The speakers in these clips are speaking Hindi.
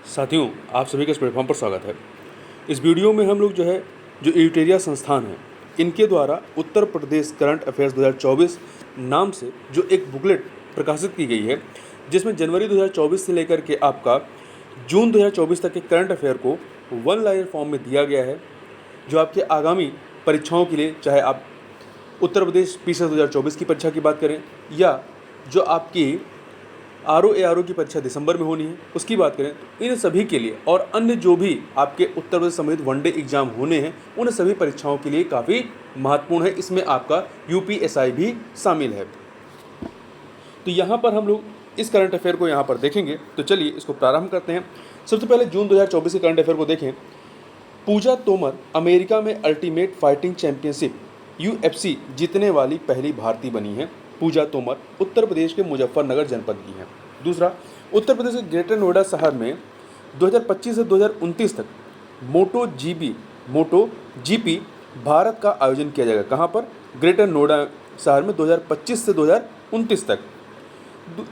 साथियों, आप सभी का इस प्लेटफॉर्म पर स्वागत है। इस वीडियो में हम लोग जो एडिटोरिया संस्थान है, इनके द्वारा उत्तर प्रदेश करंट अफेयर्स 2024 नाम से जो एक बुकलेट प्रकाशित की गई है, जिसमें जनवरी 2024 से लेकर के आपका जून 2024 तक के करंट अफेयर को वन लाइनर फॉर्म में दिया गया है, जो आपके आगामी परीक्षाओं के लिए, चाहे आप उत्तर प्रदेश पीसीएस 2024 की परीक्षा की बात करें या जो आपकी आरओ की परीक्षा दिसंबर में होनी है उसकी बात करें, तो इन सभी के लिए और अन्य जो भी आपके उत्तर प्रदेश संबंधित वनडे एग्जाम होने हैं, उन सभी परीक्षाओं के लिए काफ़ी महत्वपूर्ण है। इसमें आपका यूपीएसआई भी शामिल है। तो यहाँ पर हम लोग इस करंट अफेयर को यहाँ पर देखेंगे। तो चलिए इसको प्रारंभ करते हैं। सबसे पहले जून 2024 के करंट अफेयर को देखें। पूजा तोमर अमेरिका में अल्टीमेट फाइटिंग चैंपियनशिप UFC जीतने वाली पहली भारतीय बनी है। पूजा तोमर उत्तर प्रदेश के मुजफ्फरनगर जनपद की हैं। दूसरा, उत्तर प्रदेश के ग्रेटर नोएडा शहर में 2025 से 2029 तक मोटो जीपी भारत का आयोजन किया जाएगा। कहाँ पर? ग्रेटर नोएडा शहर में 2025 से 2029 तक।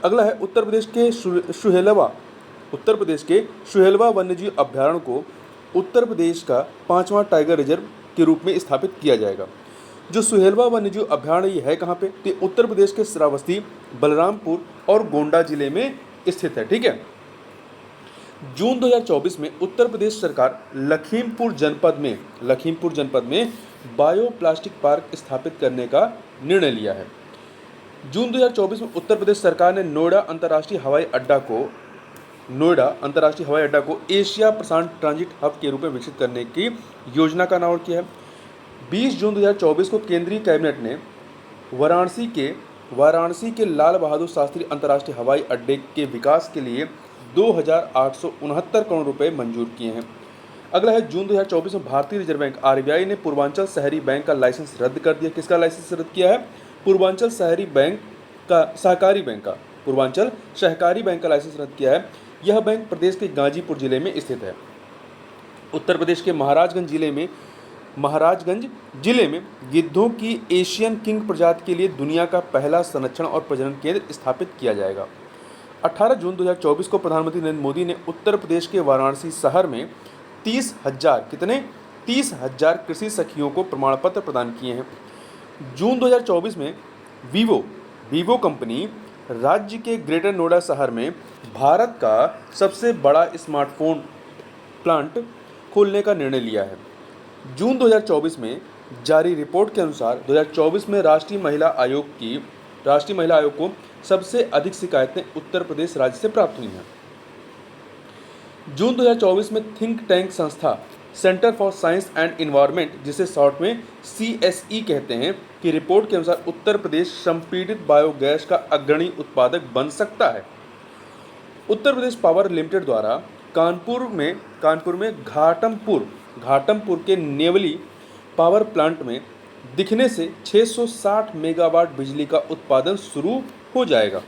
अगला है उत्तर प्रदेश के सुहेलवा वन्यजीव अभ्यारण्य को उत्तर प्रदेश का 5वां टाइगर रिजर्व के रूप में स्थापित किया जाएगा। जो सुहेलवा वन्यजीव अभ्यारण्य ये है कहाँ पे? तो उत्तर प्रदेश के श्रावस्ती, बलरामपुर और गोंडा जिले में स्थित है। ठीक है। जून 2024 में उत्तर प्रदेश सरकार लखीमपुर जनपद में बायोप्लास्टिक पार्क स्थापित करने का निर्णय लिया है। जून 2024 में उत्तर प्रदेश सरकार ने नोएडा अंतर्राष्ट्रीय हवाई अड्डा को एशिया प्रशांत ट्रांजिट हब के रूप में विकसित करने की योजना का अनावरण किया है। 20 जून 2024 को केंद्रीय कैबिनेट ने वाराणसी के लाल बहादुर शास्त्री अंतर्राष्ट्रीय हवाई अड्डे के विकास के लिए 2,869 करोड़ रुपए मंजूर किए हैं। अगला है जून 2024 में भारतीय रिजर्व बैंक RBI ने पूर्वांचल शहरी बैंक का लाइसेंस रद्द कर दिया। किसका लाइसेंस रद्द किया है? पूर्वांचल सहकारी बैंक का लाइसेंस रद्द किया है। यह बैंक प्रदेश के गाजीपुर जिले में स्थित है। उत्तर प्रदेश के महाराजगंज जिले में गिद्धों की एशियन किंग प्रजाति के लिए दुनिया का पहला संरक्षण और प्रजनन केंद्र स्थापित किया जाएगा। 18 जून 2024 को प्रधानमंत्री नरेंद्र मोदी ने उत्तर प्रदेश के वाराणसी शहर में 30,000 कृषि सखियों को प्रमाण पत्र प्रदान किए हैं। जून 2024 में वीवो कंपनी राज्य के ग्रेटर नोएडा शहर में भारत का सबसे बड़ा स्मार्टफोन प्लांट खोलने का निर्णय लिया है। जून 2024 में जारी रिपोर्ट के अनुसार 2024 में राष्ट्रीय महिला आयोग को सबसे अधिक शिकायतें उत्तर प्रदेश राज्य से प्राप्त हुई हैं। जून 2024 में थिंक टैंक संस्था centre for science and environment, जिसे शॉर्ट में CSE कहते हैं, की रिपोर्ट के अनुसार उत्तर प्रदेश संपीड़ित बायोगैस का अग्रणी उत्पादक बन सकता है। उत्तर प्रदेश पावर लिमिटेड द्वारा कानपुर में घाटमपुर के नेवली पावर प्लांट में दिखने से 660 मेगावाट बिजली का उत्पादन शुरू हो जाएगा।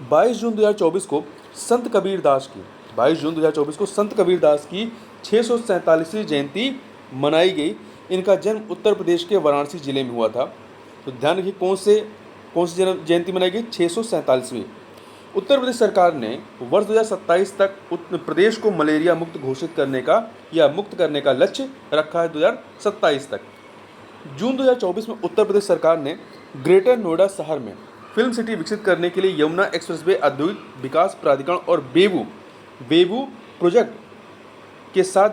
22 जून 2024 को संत कबीरदास की 647वीं जयंती मनाई गई। इनका जन्म उत्तर प्रदेश के वाराणसी जिले में हुआ था। तो ध्यान रखिए, कौन सी जयंती मनाई गई? 647वीं। उत्तर प्रदेश सरकार ने वर्ष 2027 तक प्रदेश को मलेरिया मुक्त करने का लक्ष्य रखा है 2027 तक। जून 2024 में उत्तर प्रदेश सरकार ने ग्रेटर नोएडा शहर में फिल्म सिटी विकसित करने के लिए यमुना एक्सप्रेसवे औद्योगिक विकास प्राधिकरण और बेबू प्रोजेक्ट के साथ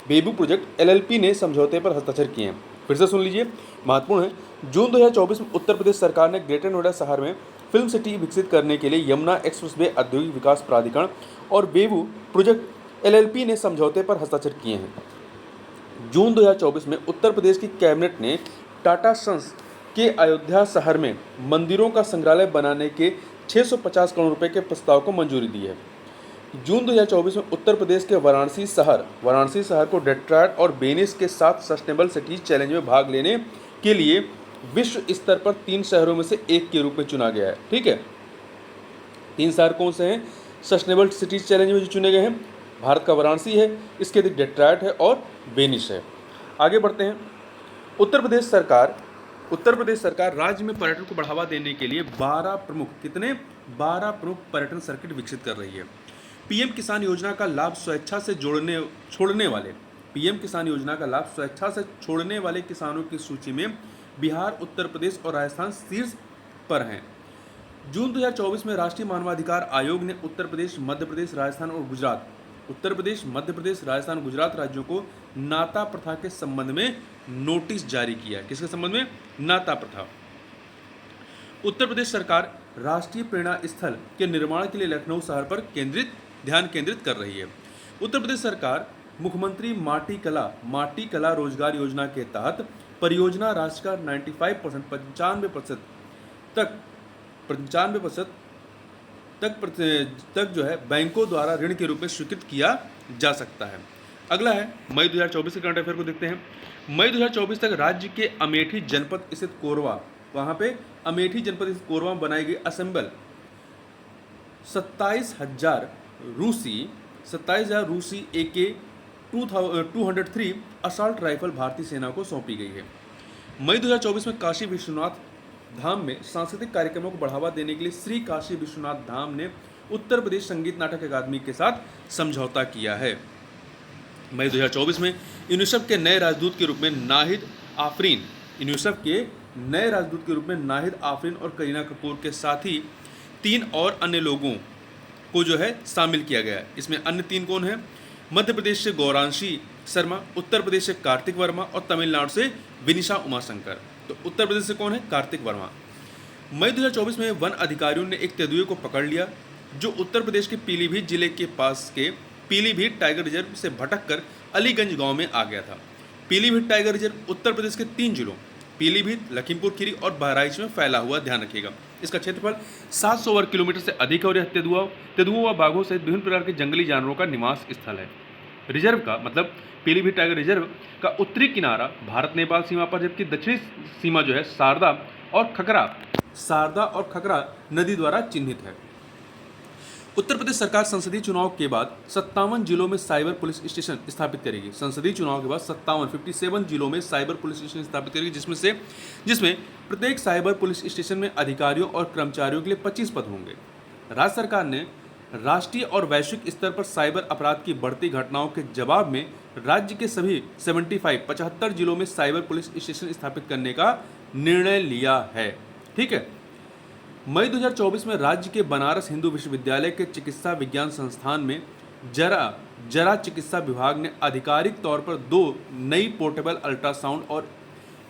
बेबू प्रोजेक्ट LLP ने समझौते पर हस्ताक्षर किए हैं। फिर से सुन लीजिए, महत्वपूर्ण है। जून 2024 में उत्तर प्रदेश सरकार ने ग्रेटर नोएडा शहर में फिल्म सिटी विकसित करने के लिए यमुना एक्सप्रेसवे औद्योगिक विकास प्राधिकरण और बेबू प्रोजेक्ट LLP ने समझौते पर हस्ताक्षर किए हैं। जून 2024 में उत्तर प्रदेश की कैबिनेट ने टाटा सन्स के अयोध्या शहर में मंदिरों का संग्रहालय बनाने के 650 करोड़ रुपए के प्रस्ताव को मंजूरी दी है। जून 2024 में उत्तर प्रदेश के वाराणसी शहर को डेट्रॉयट और वेनिस के साथ सस्टेनेबल सिटीज चैलेंज में भाग लेने के लिए विश्व स्तर पर 3 शहरों में से एक के रूप में चुना गया है। ठीक है, 3 शहर कौन से हैं सस्टेनेबल सिटीज चैलेंज में जो चुने गए हैं? भारत का वाराणसी है, इसके अधिक डेट्रॉयट है और वेनिस है। आगे बढ़ते हैं। उत्तर प्रदेश सरकार राज्य में पर्यटन को बढ़ावा देने के लिए 12 12 प्रमुख पर्यटन सर्किट विकसित कर रही है। पीएम किसान योजना का लाभ स्वेच्छा से छोड़ने वाले किसानों की सूची में बिहार, उत्तर प्रदेश और राजस्थान शीर्ष पर हैं। जून 2024 में राष्ट्रीय मानवाधिकार आयोग ने उत्तर प्रदेश, मध्य प्रदेश, राजस्थान और गुजरात राज्यों को नाता प्रथा के संबंध में नोटिस जारी किया। किसके संबंध में? नाता प्रथा। उत्तर प्रदेश सरकार राष्ट्रीय प्रेरणा स्थल के निर्माण के लिए लखनऊ शहर पर ध्यान केंद्रित कर रही है। उत्तर प्रदेश सरकार मुख्यमंत्री माटी कला रोजगार योजना के तहत परियोजना राशि का 95% तक जो है बैंकों द्वारा ऋण के रूप में स्वीकृत किया जा सकता है। अगला है मई 2024 के करंट अफेयर को देखते हैं। मई 2024 तक राज्य के अमेठी जनपद स्थित कोरबा, वहां पे अमेठी जनपद स्थित कोरबा में बनाई गई असेंबल 27,000 रूसी AK-203 असॉल्ट राइफल भारतीय सेना को सौंपी गई है। मई 2024 में काशी विश्वनाथ धाम में सांस्कृतिक कार्यक्रमों को बढ़ावा देने के लिए श्री काशी विश्वनाथ धाम ने उत्तर प्रदेश संगीत नाटक अकादमी के साथ समझौता किया है। मई 2024 में यूनिसेफ के नए राजदूत के रूप में नाहिद आफरीन और करीना कपूर के साथ ही 3 और अन्य लोगों को जो है शामिल किया गया है। इसमें अन्य 3 कौन है? मध्य प्रदेश से गौरांशी शर्मा, उत्तर प्रदेश से कार्तिक वर्मा और तमिलनाडु से विनिशा उमाशंकर। तो उत्तर प्रदेश से कौन है? कार्तिक वर्मा। मई 2024 में वन अधिकारियों ने एक तेंदुए को पकड़ लिया जो उत्तर प्रदेश के पीलीभीत जिले के पास के पीलीभीत टाइगर रिजर्व से भटक कर अलीगंज गांव में आ गया था। पीलीभीत टाइगर रिजर्व उत्तर प्रदेश के 3 जिलों पीलीभीत, लखीमपुर खीरी और बहराइच में फैला हुआ, ध्यान रखिएगा। इसका क्षेत्रफल 700 वर्ग किलोमीटर से अधिक है और यह तेंदुओं व बाघों सहित विभिन्न प्रकार के जंगली जानवरों का निवास स्थल है। रिजर्व का मतलब पीलीभीत टाइगर रिजर्व का उत्तरी किनारा भारत नेपाल सीमा पर, जबकि दक्षिणी सीमा जो है शारदा और खकरा नदी द्वारा चिन्हित है। उत्तर प्रदेश सरकार संसदीय चुनाव के बाद 57 जिलों में साइबर पुलिस स्टेशन स्थापित करेगी। संसदीय चुनाव के बाद 57 जिलों में साइबर पुलिस स्टेशन स्थापित करेगी, जिसमें प्रत्येक साइबर पुलिस स्टेशन में अधिकारियों और कर्मचारियों के लिए 25 पद होंगे। राज्य सरकार ने राष्ट्रीय और वैश्विक स्तर पर साइबर अपराध की बढ़ती घटनाओं के जवाब में राज्य के सभी 75 जिलों में साइबर पुलिस स्टेशन स्थापित करने का निर्णय लिया है। ठीक है। मई 2024 में राज्य के बनारस हिंदू विश्वविद्यालय के चिकित्सा विज्ञान संस्थान में जरा चिकित्सा विभाग ने आधिकारिक तौर पर 2 नई पोर्टेबल अल्ट्रासाउंड और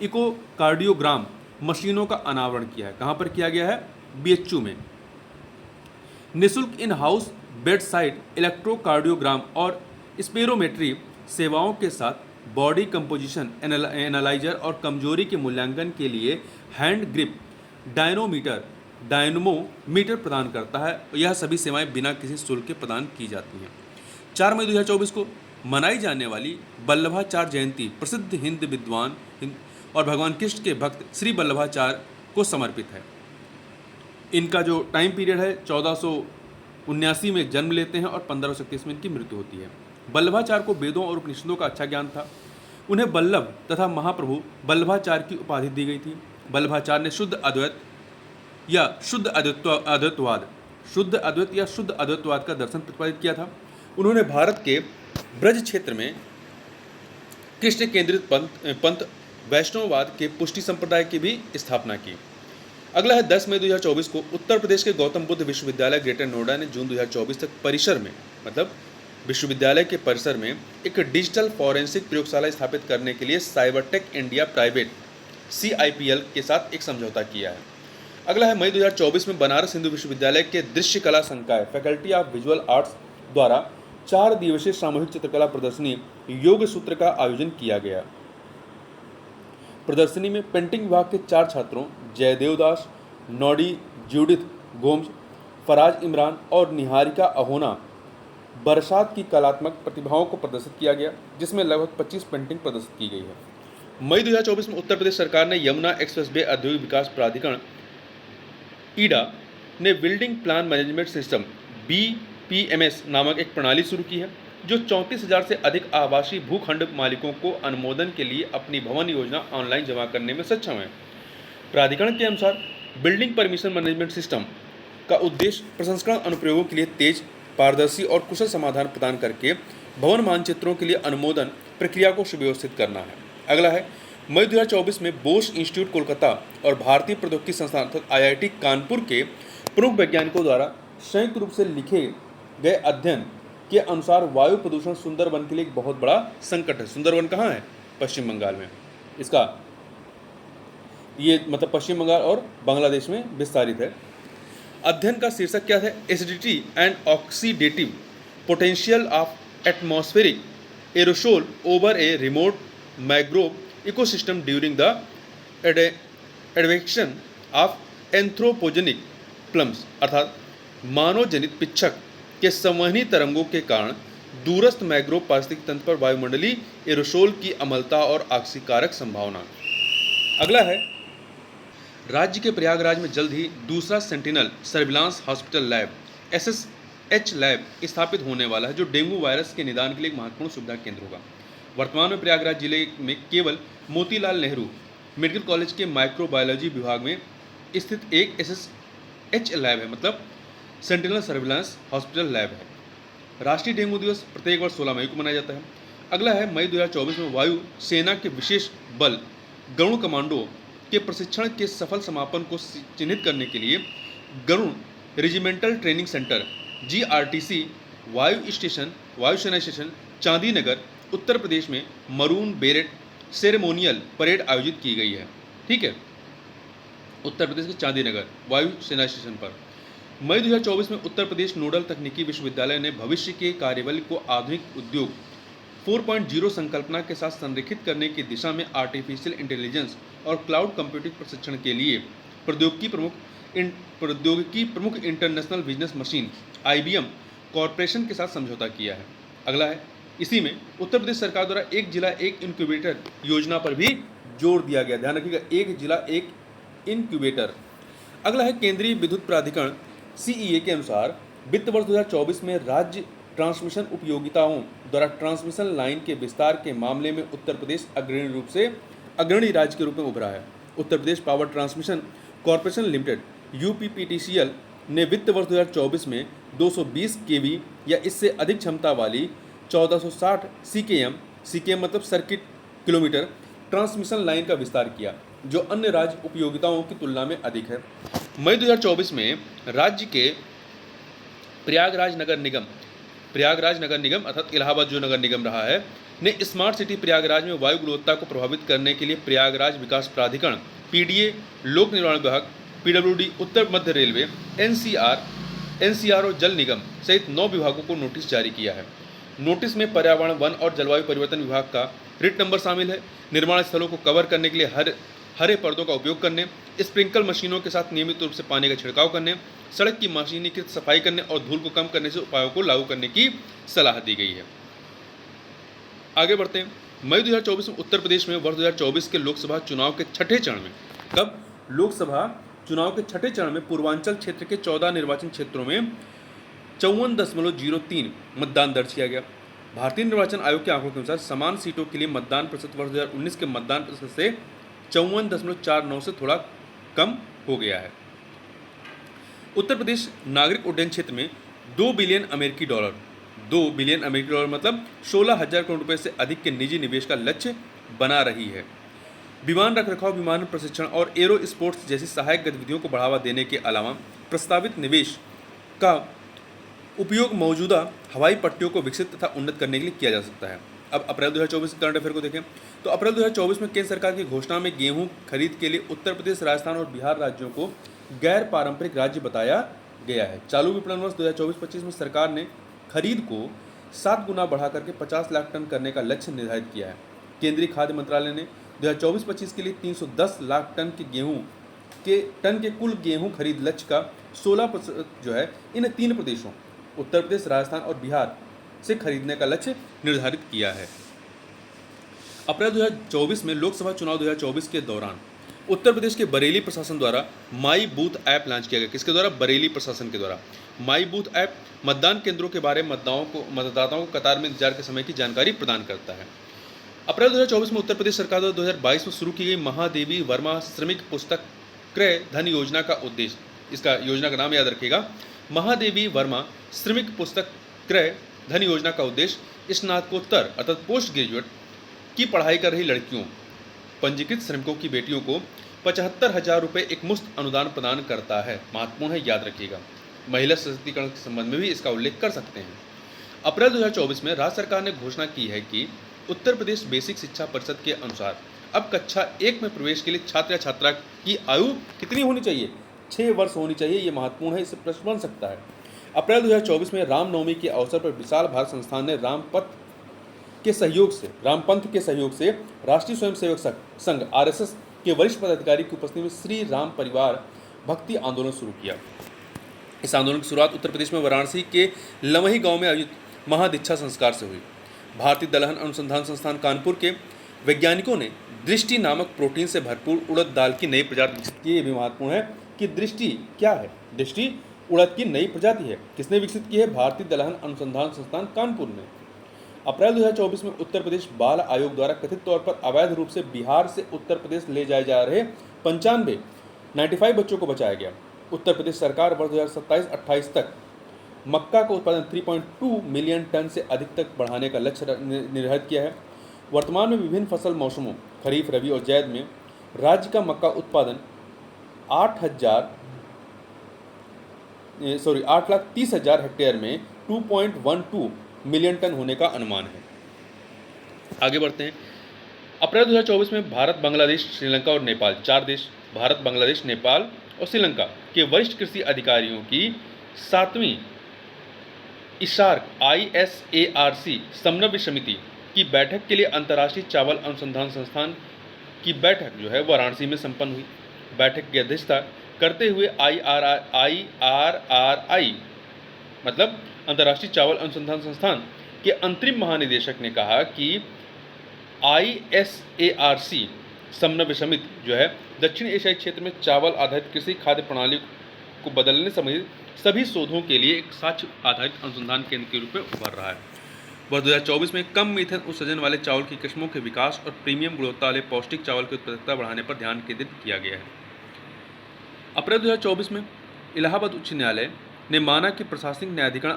इकोकार्डियोग्राम मशीनों का अनावरण किया है। कहाँ पर किया गया है? BHU में। निःशुल्क in house bed side electrocardiogram और स्पेरोमेट्री सेवाओं के साथ बॉडी कंपोजिशन एनालाइजर और कमजोरी के मूल्यांकन के लिए हैंड ग्रिप डायनमोमीटर प्रदान करता है। यह सभी सेवाएं बिना किसी शुल्क के प्रदान की जाती हैं। 4 मई 2024 को मनाई जाने वाली वल्लभाचार्य जयंती प्रसिद्ध हिंद विद्वान और भगवान कृष्ण के भक्त श्री वल्लभाचार्य को समर्पित है। इनका जो टाइम पीरियड है 1479 में जन्म लेते हैं और 1531 में इनकी मृत्यु होती है। वल्लभाचार्य को वेदों और उपनिषदों का अच्छा ज्ञान था। उन्हें वल्लभ तथा महाप्रभु वल्लभाचार्य की उपाधि दी गई थी। वल्लभाचार्य ने शुद्ध अद्वैत या शुद्ध अद्वैतवाद का दर्शन प्रतिपादित किया था। उन्होंने भारत के ब्रज क्षेत्र में कृष्ण केंद्रित पंथ वैष्णववाद के पुष्टि संप्रदाय की भी स्थापना की। अगला है 10 मई 2024 को उत्तर प्रदेश के गौतम बुद्ध विश्वविद्यालय ग्रेटर नोएडा ने जून 2024 तक परिसर में, मतलब विश्वविद्यालय के परिसर में एक डिजिटल फॉरेंसिक प्रयोगशाला स्थापित करने के लिए साइबरटेक इंडिया प्राइवेट CIPL के साथ एक समझौता किया है। अगला है मई 2024 में बनारस हिंदू विश्वविद्यालय के दृश्य कला संकाय फैकल्टी ऑफ विजुअल आर्ट्स द्वारा 4 दिवसीय सामूहिक चित्रकला प्रदर्शनी योग सूत्र का आयोजन किया गया। प्रदर्शनी में पेंटिंग विभाग के 4 छात्रों जयदेव दास, नौडी जूडिथ गोम्स, फराज इमरान और निहारिका अहोना बरसात की कलात्मक प्रतिभाओं को प्रदर्शित किया गया, जिसमें लगभग 25 पेंटिंग प्रदर्शित की गई है। मई 2024 में उत्तर प्रदेश सरकार ने यमुना एक्सप्रेसवे औद्योगिक विकास प्राधिकरण ईडा ने building plan management system BPMS नामक एक प्रणाली शुरू की है, जो 34,000 से अधिक आवासीय भूखंड मालिकों को अनुमोदन के लिए अपनी भवन योजना ऑनलाइन जमा करने में सक्षम है। प्राधिकरण के अनुसार बिल्डिंग परमिशन मैनेजमेंट सिस्टम का उद्देश्य प्रसंस्करण अनुप्रयोगों के लिए तेज, पारदर्शी और कुशल समाधान प्रदान करके भवन मानचित्रों के लिए अनुमोदन प्रक्रिया को सुव्यवस्थित करना है। अगला है, मई 2024 में बोस इंस्टीट्यूट कोलकाता और भारतीय प्रौद्योगिकी संस्थान अर्थात IIT कानपुर के प्रमुख वैज्ञानिकों द्वारा संयुक्त रूप से लिखे गए अध्ययन के अनुसार वायु प्रदूषण सुंदरवन के लिए एक बहुत बड़ा संकट है। सुंदरवन कहाँ है? पश्चिम बंगाल में। इसका ये मतलब पश्चिम बंगाल और बांग्लादेश में विस्तारित है। अध्ययन का शीर्षक क्या है? Acidity and oxidative potential of atmospheric aerosol over a remote mangrove ecosystem during the advection of anthropogenic plums अर्थात मानव जनित पिच्छक के संवहनी तरंगों के कारण दूरस्थ मैंग्रोव पारिस्थितिक तंत्र पर वायुमंडलीय एरोसोल की अम्लता और ऑक्सीकारक संभावना। अगला है, राज्य के प्रयागराज में जल्द ही दूसरा sentinel surveillance hospital lab SSH lab स्थापित होने वाला है, जो डेंगू वायरस के निदान के लिए एक महत्वपूर्ण सुविधा केंद्र होगा। वर्तमान में प्रयागराज जिले में केवल मोतीलाल नेहरू मेडिकल कॉलेज के माइक्रोबायोलॉजी विभाग में स्थित एक SSH लैब है, मतलब सेंटिनल सर्विलांस हॉस्पिटल लैब है। राष्ट्रीय डेंगू दिवस प्रत्येक वर्ष 16 मई को मनाया जाता है। अगला है, मई 2024 में वायु सेना के विशेष बल गरुण कमांडो के प्रशिक्षण के सफल समापन को चिन्हित करने के लिए Garud regimental training centre GRTC वायु सेना स्टेशन चांदी नगर उत्तर प्रदेश में मरून बेरेट सेरेमोनियल परेड आयोजित की गई है। ठीक है, उत्तर प्रदेश के चांदी नगर वायु सेना स्टेशन पर मई 2024 में उत्तर प्रदेश नोडल तकनीकी विश्वविद्यालय ने भविष्य के कार्यबल को आधुनिक उद्योग 4.0 संकल्पना के साथ संरेखित करने की दिशा में आर्टिफिशियल इंटेलिजेंस और क्लाउड कंप्यूटिंग प्रशिक्षण के लिए प्रौद्योगिकी प्रमुख international business machine IBM corporation के साथ समझौता किया है। अगला है, इसी में उत्तर प्रदेश सरकार द्वारा एक जिला एक इंक्यूबेटर योजना पर भी जोर दिया गया। ध्यान रखिएगा, एक जिला एक इंक्यूबेटर। अगला है, केंद्रीय विद्युत प्राधिकरण CEA के अनुसार वित्त वर्ष 2024 में राज्य ट्रांसमिशन उपयोगिताओं द्वारा ट्रांसमिशन लाइन के विस्तार के मामले में उत्तर प्रदेश अग्रणी राज्य के रूप में उभरा है। Uttar Pradesh power transmission corporation limited UPPTCL ने वित्त वर्ष 2024 में 220 kV या इससे अधिक क्षमता वाली 1460 CKM मतलब सर्किट किलोमीटर ट्रांसमिशन लाइन का विस्तार किया, जो अन्य राज्य उपयोगिताओं की तुलना में अधिक है। मई 2024 में राज्य के प्रयागराज नगर निगम अर्थात इलाहाबाद जो नगर निगम रहा है ने स्मार्ट सिटी प्रयागराज में वायु गुणवत्ता को प्रभावित करने के लिए प्रयागराज विकास प्राधिकरण PDA लोक निर्माण विभाग PWD उत्तर मध्य रेलवे NCR और जल निगम सहित 9 विभागों को नोटिस जारी किया है। नोटिस में पर्यावरण वन और जलवायु परिवर्तन विभाग का रिट नंबर शामिल है। निर्माण स्थलों को कवर करने के लिए हरे पर्दों का उपयोग करने, स्प्रिंकल मशीनों के साथ नियमित रूप से पानी का छिड़काव करने, सड़क की मशीनीकृत सफाई करने और धूल को कम करने से उपायों को लागू करने की सलाह दी गई है। आगे बढ़ते हैं। मई 2024 में उत्तर प्रदेश में वर्ष 2024 के लोकसभा चुनाव के छठे चरण में लोकसभा चुनाव के छठे चरण में पूर्वांचल क्षेत्र के 14 निर्वाचन क्षेत्रों में 54.03 मतदान दर्ज किया गया। भारतीय निर्वाचन आयोग के आंकड़ों के अनुसार समान सीटों के लिए मतदान प्रतिशत वर्ष 2019 के मतदान प्रतिशत से 54.49 से थोड़ा कम हो गया है। उत्तर प्रदेश नागरिक उड्डयन क्षेत्र में $2 बिलियन मतलब 16,000 करोड़ रुपए से अधिक के निजी निवेश का लक्ष्य बना रही है। विमान रखरखाव, विमान प्रशिक्षण और एरो स्पोर्ट्स जैसी सहायक गतिविधियों को बढ़ावा देने के अलावा प्रस्तावित निवेश का उपयोग मौजूदा हवाई पट्टियों को विकसित तथा उन्नत करने के लिए किया जा सकता है। अब अप्रैल 2024 करंट अफेयर को देखें तो अप्रैल 2024 में केंद्र सरकार की घोषणा में गेहूं खरीद के लिए उत्तर प्रदेश, राजस्थान और बिहार राज्यों को गैर पारंपरिक राज्य बताया गया है। चालू विपणन वर्ष 2024-25 में सरकार ने खरीद को 7 गुना बढ़ा करके 50 लाख टन करने का लक्ष्य निर्धारित किया है। केंद्रीय खाद्य मंत्रालय ने 2024-25 के लिए 310 लाख टन के कुल गेहूं खरीद लक्ष्य का 16% जो है इन 3 प्रदेशों उत्तर प्रदेश, राजस्थान और बिहार से खरीदने का लक्ष्य निर्धारित किया है। अप्रैल 2024 में लोकसभा चुनाव 2024 के दौरान उत्तर प्रदेश के बरेली प्रशासन द्वारा माई बूथ ऐप लॉन्च किया गया। किसके द्वारा? बरेली प्रशासन के द्वारा। माई बूथ ऐप मतदान केंद्रों के बारे में मतदाताओं को कतार में इंतजार के समय की जानकारी प्रदान करता है। अप्रैल 2024 में उत्तर प्रदेश सरकार द्वारा 2022 में शुरू की गई महादेवी वर्मा श्रमिक पुस्तक क्रय धन योजना का उद्देश्य इसका योजना का नाम याद रखिएगा, महादेवी वर्मा श्रमिक पुस्तक क्रय धन योजना का उद्देश्य स्नातकोत्तर अर्थात पोस्ट ग्रेजुएट की पढ़ाई कर रही लड़कियों पंजीकृत श्रमिकों की बेटियों को 75,000 रुपये एक मुफ्त अनुदान प्रदान करता है। महत्वपूर्ण है, याद रखिएगा। महिला सशक्तिकरण के संबंध में भी इसका उल्लेख कर सकते हैं। अप्रैल 2024 में राज्य सरकार ने घोषणा की है कि उत्तर प्रदेश बेसिक शिक्षा परिषद के अनुसार अब कक्षा 1 में प्रवेश के लिए छात्र या छात्रा की आयु कितनी होनी चाहिए? 6 वर्ष होनी चाहिए। ये महत्वपूर्ण है, इससे प्रश्न बन सकता है। अप्रैल 2024 में रामनवमी के अवसर पर विशाल भारत संस्थान ने रामपंथ के सहयोग से राष्ट्रीय स्वयंसेवक संघ RSS के वरिष्ठ पदाधिकारी की उपस्थिति में श्री राम परिवार भक्ति आंदोलन शुरू किया। इस आंदोलन की शुरुआत उत्तर प्रदेश में वाराणसी के लमही गांव में आयोजित महादीक्षा संस्कार से हुई। भारतीय दलहन अनुसंधान संस्थान कानपुर के वैज्ञानिकों ने दृष्टि नामक प्रोटीन से भरपूर उड़द दाल की नई प्रजाति विकसित की। ये भी महत्वपूर्ण है कि दृष्टि क्या है? दृष्टि उड़द की नई प्रजाति है। किसने विकसित की है? भारतीय दलहन अनुसंधान संस्थान कानपुर ने। अप्रैल 2024 में उत्तर प्रदेश बाल आयोग द्वारा कथित तौर पर अवैध रूप से बिहार से उत्तर प्रदेश ले जाए जा रहे 95 बच्चों को बचाया गया। उत्तर प्रदेश सरकार वर्ष 2027-28 तक मक्का का उत्पादन 3.2 मिलियन टन से अधिक तक बढ़ाने का लक्ष्य निर्धारित किया है। वर्तमान में विभिन्न फसल मौसमों खरीफ, रबी और जैद में राज्य का मक्का उत्पादन 8,30,000 हेक्टेयर में 2.12 मिलियन टन होने का अनुमान है। आगे बढ़ते हैं। अप्रैल 2024 में भारत, बांग्लादेश, श्रीलंका और नेपाल, 4 देश भारत, बांग्लादेश, नेपाल और श्रीलंका के वरिष्ठ कृषि अधिकारियों की 7वीं इशार्क ISARC समन्वय समिति की बैठक के लिए अंतर्राष्ट्रीय चावल अनुसंधान संस्थान की बैठक जो है वाराणसी में संपन्न हुई। बैठक की अध्यक्षता करते हुए IRRI मतलब अंतर्राष्ट्रीय चावल अनुसंधान संस्थान के अंतरिम महानिदेशक ने कहा कि ISARC समन्वय समिति जो है दक्षिण एशियाई क्षेत्र में चावल आधारित कृषि खाद्य प्रणाली को बदलने संबंधित सभी शोधों के लिए एक साक्ष्य आधारित अनुसंधान केंद्र के रूप में उभर रहा है। वर्ष 2024 में कम मीथेन उत्सर्जन वाले चावल की किस्मों के विकास और प्रीमियम गुणवत्ता वाले पौष्टिक चावल की उत्पादकता बढ़ाने पर ध्यान केंद्रित किया गया है। अप्रैल 2024 में इलाहाबाद उच्च न्यायालय ने माना कि प्रशासनिक न्यायाधिकरण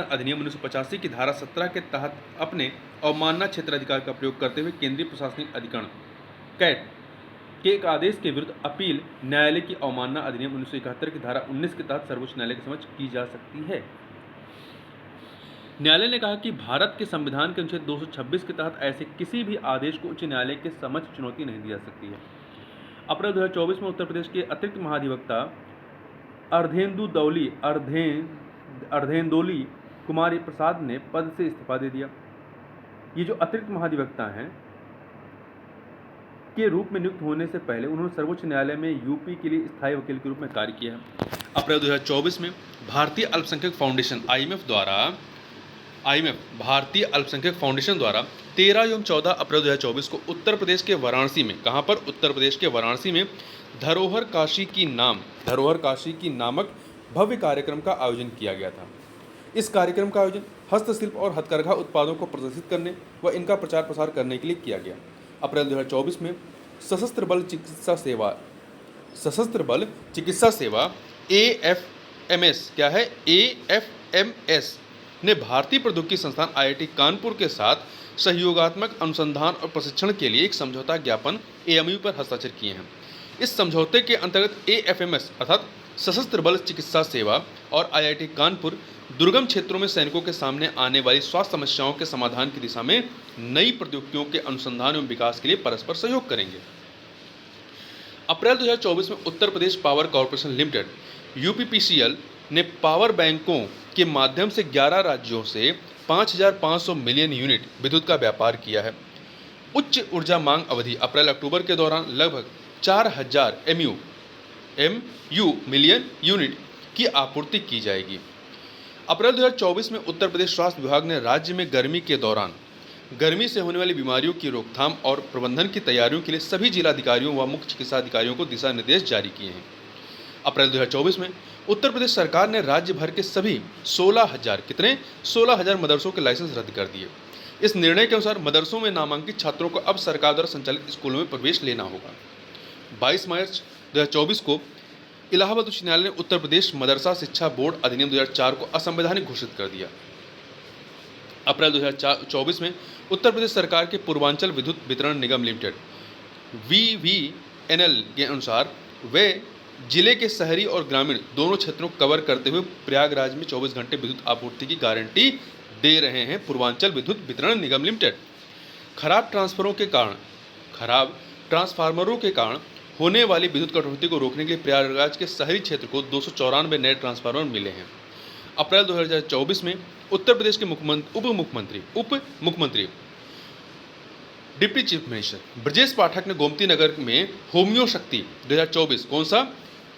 अधिनियम 1985 की धारा 17 के तहत अपने अवमानना क्षेत्राधिकार का प्रयोग करते हुए केंद्रीय प्रशासनिक अधिकरण कैट के एक आदेश के विरुद्ध अपील न्यायालय की अवमानना अधिनियम 1971 की धारा 19 के तहत सर्वोच्च न्यायालय के समक्ष की जा सकती है। न्यायालय ने कहा कि भारत के संविधान के अनुच्छेद 226 के तहत ऐसे किसी भी आदेश को उच्च न्यायालय के समक्ष चुनौती नहीं दी जा सकती है। अप्रैल 2024 में उत्तर प्रदेश के अतिरिक्त महाधिवक्ता अर्धेंदोली कुमारी प्रसाद ने पद से इस्तीफा दे दिया। ये जो अतिरिक्त महाधिवक्ता हैं के रूप में नियुक्त होने से पहले उन्होंने सर्वोच्च न्यायालय में यूपी के लिए स्थायी वकील के रूप में कार्य किया है। अप्रैल 2024 में भारतीय अल्पसंख्यक फाउंडेशन भारतीय अल्पसंख्यक फाउंडेशन द्वारा 13 एवं 14 अप्रैल 2024 को उत्तर प्रदेश के वाराणसी में, कहाँ पर? उत्तर प्रदेश के वाराणसी में धरोहर काशी की नामक भव्य कार्यक्रम का आयोजन किया गया था। इस कार्यक्रम का आयोजन हस्तशिल्प और हथकरघा उत्पादों को प्रदर्शित करने व इनका प्रचार प्रसार करने के लिए किया गया। अप्रैल 2024 में सशस्त्र बल चिकित्सा सेवा AFMS ने भारतीय प्रौद्योगिकी संस्थान IIT कानपुर के साथ सहयोगात्मक अनुसंधान और प्रशिक्षण के लिए एक समझौता ज्ञापन AMU पर हस्ताक्षर किए हैं। इस समझौते के अंतर्गत AFMS अर्थात सशस्त्र बल चिकित्सा सेवा और IIT कानपुर दुर्गम क्षेत्रों में सैनिकों के सामने आने वाली स्वास्थ्य समस्याओं के समाधान की दिशा में नई प्रौद्योगिकियों के अनुसंधान एवं विकास के लिए परस्पर सहयोग करेंगे। अप्रैल 2024 में उत्तर Pradesh power corporation limited UPPCL ने पावर बैंकों के माध्यम से 11 राज्यों से 5,500 मिलियन यूनिट विद्युत का व्यापार किया है। उच्च ऊर्जा मांग अवधि अप्रैल-अक्टूबर के दौरान लगभग 4,000 MU मिलियन यूनिट की आपूर्ति की जाएगी। अप्रैल 2024 में उत्तर प्रदेश स्वास्थ्य विभाग ने राज्य में गर्मी के दौरान गर्मी से होने वाली बीमारियों की रोकथाम और प्रबंधन की तैयारियों के लिए सभी जिलाधिकारियों व मुख्य चिकित्सा अधिकारियों को दिशा निर्देश जारी किए हैं। अप्रैल 2024 में उत्तर प्रदेश सरकार ने राज्य भर के सभी 16,000 मदरसों के लाइसेंस रद्द कर दिए। इस निर्णय के अनुसार मदरसों में नामांकित छात्रों को अब सरकार द्वारा संचालित स्कूलों में प्रवेश लेना होगा। 22 मार्च 2024 को इलाहाबाद उच्च न्यायालय ने उत्तर प्रदेश मदरसा शिक्षा बोर्ड अधिनियम 2004 को असंवैधानिक घोषित कर दिया। अप्रैल 2024 में उत्तर प्रदेश सरकार के पूर्वांचल विद्युत वितरण निगम लिमिटेड VVNL के अनुसार वे जिले के शहरी और ग्रामीण दोनों क्षेत्रों को कवर करते हुए प्रयागराज में 24 घंटे विद्युत आपूर्ति की गारंटी दे रहे हैं। पूर्वांचल विद्युत वितरण निगम लिमिटेड खराब ट्रांसफार्मरों के कारण होने वाली विद्युत कटौती को रोकने के लिए प्रयागराज के शहरी क्षेत्र को 294 नए ट्रांसफार्मर मिले हैं। अप्रैल 2024 में उत्तर प्रदेश के उप मुख्यमंत्री deputy chief minister Brajesh Pathak ने गोमती नगर में होम्यो शक्ति 2024 कौन सा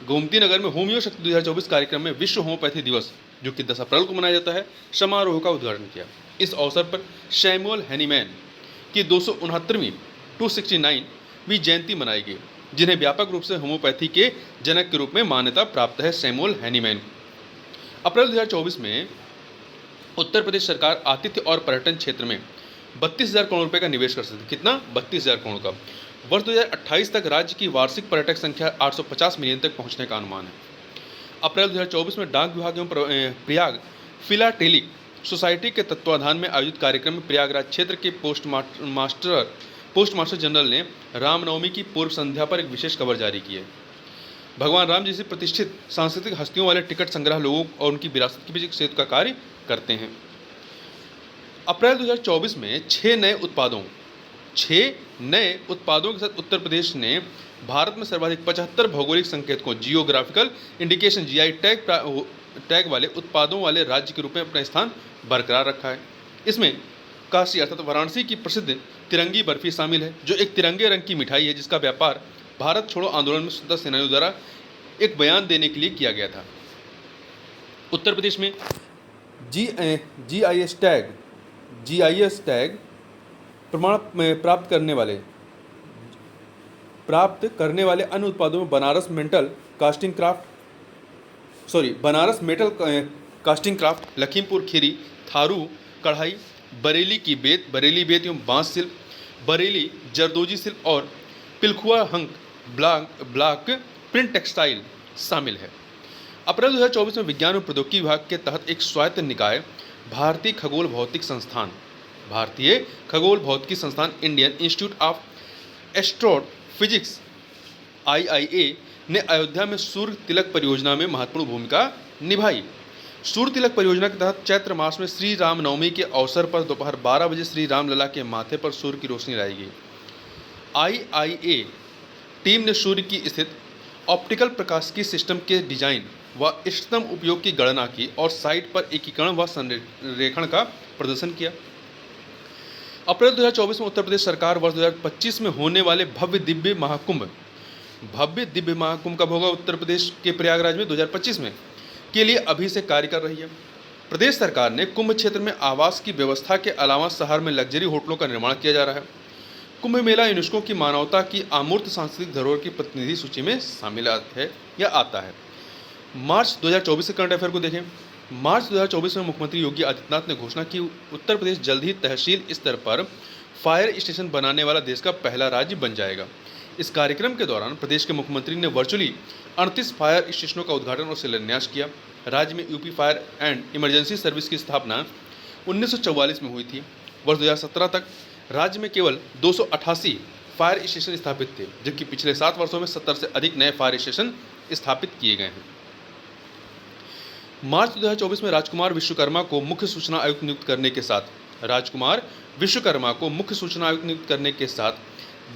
गोमती नगर में होम्यो शक्ति 2024 कार्यक्रम में विश्व होम्योपैथी दिवस जो कि 10 अप्रैल को मनाया जाता है समारोह का उद्घाटन किया। इस अवसर पर सैमुअल हैनीमैन की 269वीं जयंती मनाई गई, जिन्हें व्यापक रूप से होम्योपैथी के जनक के रूप में मान्यता प्राप्त है। Samuel Hahnemann. अप्रैल 2024 में उत्तर प्रदेश सरकार आतिथ्य और पर्यटन क्षेत्र में 32,000 करोड़ रुपए का निवेश कर सकती है। कितना? 32,000 करोड़ का। वर्ष 2028 तक राज्य की वार्षिक पर्यटक संख्या 850 मिलियन तक पहुंचने का अनुमान है। अप्रैल 2024 में डाक विभाग एवं प्रयाग फिलाटेलिक सोसाइटी के तत्वाधान में आयोजित कार्यक्रम में प्रयागराज क्षेत्र के पोस्टमास्टर जनरल ने रामनवमी की पूर्व संध्या पर एक विशेष खबर जारी की है। भगवान राम जैसी प्रतिष्ठित सांस्कृतिक हस्तियों वाले टिकट संग्रह लोगों और उनकी विरासत के बीच सेतु का कार्य करते हैं। अप्रैल 2024 में 6 नए उत्पादों के साथ उत्तर प्रदेश ने भारत में सर्वाधिक 75 भौगोलिक संकेतकों जियोग्राफिकल इंडिकेशन GI टैग वाले उत्पादों वाले राज्य के रूप में अपना स्थान बरकरार रखा है। इसमें काशी अर्थात वाराणसी की प्रसिद्ध तिरंगी बर्फी शामिल है, जो एक तिरंगे रंग की मिठाई है जिसका व्यापार भारत छोड़ो आंदोलन में स्वतंत्रता सेनानियों द्वारा एक बयान देने के लिए किया गया था। उत्तर प्रदेश में GIS टैग प्रमाण प्राप्त करने वाले अन्य उत्पादों में Banaras metal casting craft, Lakhimpur Kheri, Tharu कढ़ाई, बरेली बेत एवं बांस शिल्प, बरेली जरदोजी शिल्प और Pilkhuwa hand block print textile शामिल है। अप्रैल 2024 में विज्ञान और प्रौद्योगिकी विभाग के तहत एक स्वायत्त निकाय भारतीय खगोल भौतिकी संस्थान Indian institute of astrophysics IIA ने अयोध्या में सूर्य तिलक परियोजना में महत्वपूर्ण भूमिका निभाई। सूर्य तिलक परियोजना के तहत चैत्र मास में श्री राम नवमी के अवसर पर दोपहर 12 बजे श्री राम लला के माथे पर सूर्य की रोशनी लाई गई। IIA टीम ने सूर्य की स्थित ऑप्टिकल प्रकाशिकी सिस्टम के डिजाइन व इष्टतम उपयोग की गणना की और साइट पर एकीकरण व संरेखण का प्रदर्शन किया। अप्रैल 2024 में उत्तर प्रदेश सरकार वर्ष 2025 में होने वाले भव्य दिव्य महाकुंभ कब होगा उत्तर प्रदेश के प्रयागराज में 2025 में के लिए अभी से कार्य कर रही है। प्रदेश सरकार ने कुंभ क्षेत्र में आवास की व्यवस्था के अलावा शहर में लग्जरी होटलों का निर्माण किया जा रहा है। कुंभ मेला यूनेस्को की मानवता की अमूर्त सांस्कृतिक धरोहर की प्रतिनिधि सूची में शामिल है या आता है। मार्च 2024 के करंट अफेयर को देखें। मार्च 2024 में मुख्यमंत्री योगी आदित्यनाथ ने घोषणा की उत्तर प्रदेश जल्द ही तहसील स्तर पर फायर स्टेशन बनाने वाला देश का पहला राज्य बन जाएगा। इस कार्यक्रम के दौरान प्रदेश के मुख्यमंत्री ने वर्चुअली 38 फायर स्टेशनों का उद्घाटन और शिलान्यास किया। राज्य में UP fire and emergency service की स्थापना 1944 में हुई थी। वर्ष 2017 तक राज्य में केवल 288 फायर स्टेशन स्थापित थे, जबकि पिछले 7 वर्षों में 70 से अधिक नए फायर स्टेशन स्थापित किए गए हैं। मार्च 2024 में राजकुमार विश्वकर्मा को मुख्य सूचना आयुक्त नियुक्त करने के साथ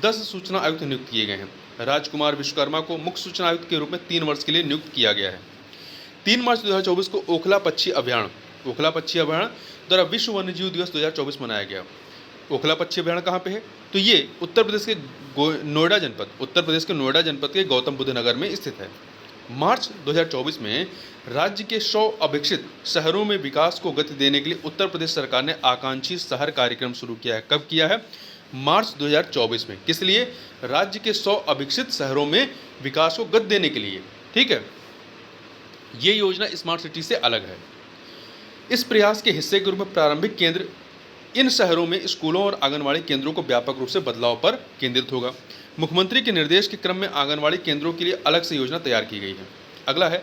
10 सूचना आयुक्त नियुक्त किए गए हैं। राजकुमार विश्वकर्मा को मुख्य सूचना आयुक्त के रूप में 3 वर्ष के लिए नियुक्त किया गया है। 3 मार्च 2024 को ओखला पक्षी अभयारण्य द्वारा विश्व वन्यजीव दिवस 2024 मनाया गया। ओखला पक्षी अभयारण्य कहाँ पे है? तो ये उत्तर प्रदेश के नोएडा जनपद के गौतम बुद्ध नगर में स्थित है। मार्च 2024 में राज्य के 100 अभिक्षित शहरों में विकास को गति देने के लिए उत्तर प्रदेश सरकार ने आकांक्षी शहर कार्यक्रम शुरू किया है। कब किया है? मार्च 2024 में। किस लिए? राज्य के 100 अभिक्षित शहरों में विकास को गति देने के लिए। ठीक है, ये योजना स्मार्ट सिटी से अलग है। इस प्रयास के हिस्से के रूप में प्रारंभिक केंद्र इन शहरों में स्कूलों और आंगनवाड़ी केंद्रों को व्यापक रूप से बदलाव पर केंद्रित होगा। मुख्यमंत्री के निर्देश के क्रम में आंगनवाड़ी केंद्रों के लिए अलग से योजना तैयार की गई है। अगला है,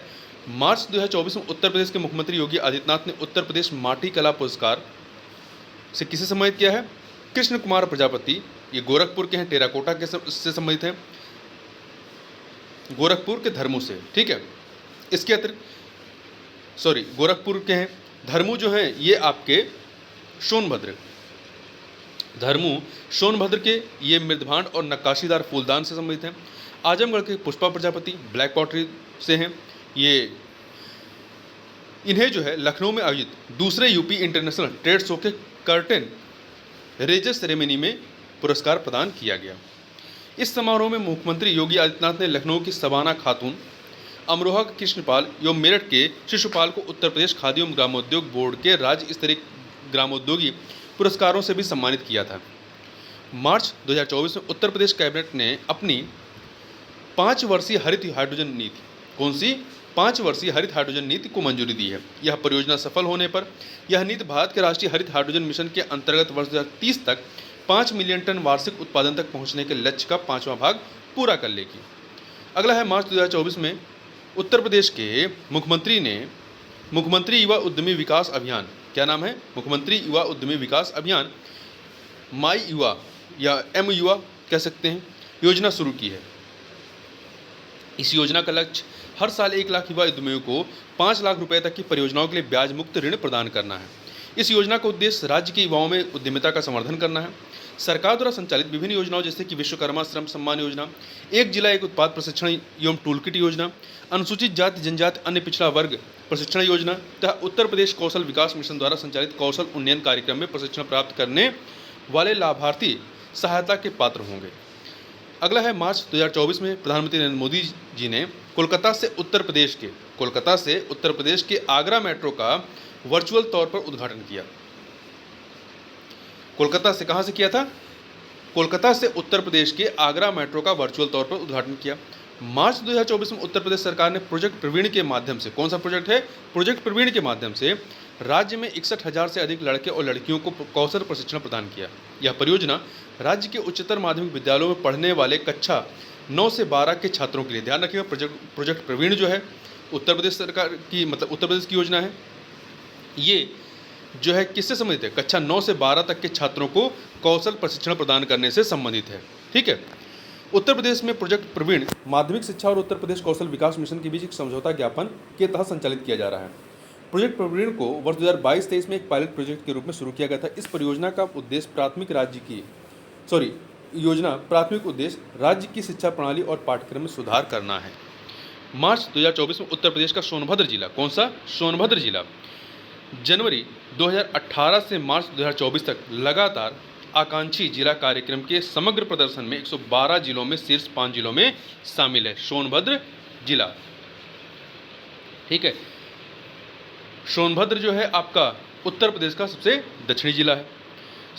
मार्च 2024 में उत्तर प्रदेश के मुख्यमंत्री योगी आदित्यनाथ ने उत्तर प्रदेश माटी कला पुरस्कार से किसे सम्मानित किया है? कृष्ण कुमार प्रजापति, ये गोरखपुर के हैं, टेराकोटा के से संबंधित हैं, गोरखपुर के धर्मू से, ठीक है। इसके अतिरिक्त गोरखपुर के हैं, धर्मू जो हैं ये आपके सोनभद्र, धर्मू सोनभद्र के ये मृदभांड और नक्काशीदार फूलदान से संबंधित हैं। आजमगढ़ के पुष्पा प्रजापति ब्लैक पॉटरी से हैं, ये इन्हें जो है लखनऊ में आयोजित दूसरे यूपी इंटरनेशनल ट्रेड शो के कर्टेन रेजर सेरेमनी में पुरस्कार प्रदान किया गया। इस समारोह में मुख्यमंत्री योगी आदित्यनाथ ने लखनऊ की सबाना खातून, अमरोहा के कृष्णपाल एवं मेरठ के शिशुपाल को उत्तर प्रदेश खादी एवं ग्रामोद्योग बोर्ड के राज्य स्तरीय ग्रामोद्योगी पुरस्कारों से भी सम्मानित किया था। मार्च 2024 में उत्तर प्रदेश कैबिनेट ने अपनी 5 वर्षीय हरित हाइड्रोजन नीति, कौन सी 5 वर्षीय हरित हाइड्रोजन नीति को मंजूरी दी है। यह परियोजना सफल होने पर यह नीति भारत के राष्ट्रीय हरित हाइड्रोजन मिशन के अंतर्गत वर्ष 2030 तक 5 मिलियन टन वार्षिक उत्पादन तक पहुंचने के लक्ष्य का 5वां भाग पूरा कर लेगी। अगला है, मार्च 2024 में उत्तर प्रदेश के मुख्यमंत्री ने मुख्यमंत्री युवा उद्यमी विकास अभियान, क्या नाम है? मुख्यमंत्री युवा उद्यमी विकास अभियान, माई युवा या एम युवा कह सकते हैं, योजना शुरू की है। इस योजना का लक्ष्य हर साल 1 लाख युवा उद्यमियों को 5 लाख रुपए तक की परियोजनाओं के लिए ब्याज मुक्त ऋण प्रदान करना है। इस योजना का उद्देश्य राज्य के युवाओं में उद्यमिता का संवर्धन करना है। सरकार द्वारा संचालित विभिन्न योजनाओं जैसे कि विश्वकर्मा श्रम सम्मान योजना, एक जिला एक उत्पाद प्रशिक्षण एवं टूलकिट योजना, अनुसूचित जाति जनजाति अन्य पिछड़ा वर्ग प्रशिक्षण योजना तथा उत्तर प्रदेश कौशल विकास मिशन द्वारा संचालित कौशल उन्नयन कार्यक्रम में प्रशिक्षण प्राप्त करने वाले लाभार्थी सहायता के पात्र होंगे। अगला है, मार्च 2024 में प्रधानमंत्री नरेंद्र मोदी जी ने कोलकाता से उत्तर प्रदेश के आगरा मेट्रो का वर्चुअल तौर पर उद्घाटन किया। कोलकाता से कहां से किया था? कोलकाता से उत्तर प्रदेश के आगरा मेट्रो का वर्चुअल तौर पर उद्घाटन किया। मार्च 2024 में उत्तर प्रदेश सरकार ने प्रोजेक्ट प्रवीण के माध्यम से, कौन सा प्रोजेक्ट है? प्रोजेक्ट प्रवीण के माध्यम से राज्य में 61,000 से अधिक लड़के और लड़कियों को कौशल प्रशिक्षण प्रदान किया। यह परियोजना राज्य के उच्चतर माध्यमिक विद्यालयों में पढ़ने वाले कक्षा 9 से 12 के छात्रों के लिए, ध्यान रखिएगा, प्रोजेक्ट प्रवीण जो है उत्तर प्रदेश सरकार की, मतलब उत्तर प्रदेश की योजना है। ये जो है किससे संबंधित है? कक्षा 9 से 12 तक के छात्रों को कौशल प्रशिक्षण प्रदान करने से संबंधित है, ठीक है। उत्तर प्रदेश में प्रोजेक्ट प्रवीण माध्यमिक शिक्षा और उत्तर प्रदेश कौशल विकास मिशन के बीच एक समझौता ज्ञापन के तहत संचालित किया जा रहा है। प्रोजेक्ट प्रवीण को वर्ष 2022-23 में एक पायलट प्रोजेक्ट के रूप में शुरू किया गया था। इस परियोजना का उद्देश्य प्राथमिक उद्देश्य राज्य की शिक्षा प्रणाली और पाठ्यक्रम में सुधार करना है। मार्च 2024 में उत्तर प्रदेश का सोनभद्र जिला, कौन सा? सोनभद्र जिला जनवरी 2018 से मार्च 2024 तक लगातार आकांक्षी जिला कार्यक्रम के समग्र प्रदर्शन में 112 जिलों में शीर्ष 5 जिलों में शामिल है। सोनभद्र जिला, ठीक है। सोनभद्र जो है आपका उत्तर प्रदेश का सबसे दक्षिणी जिला है।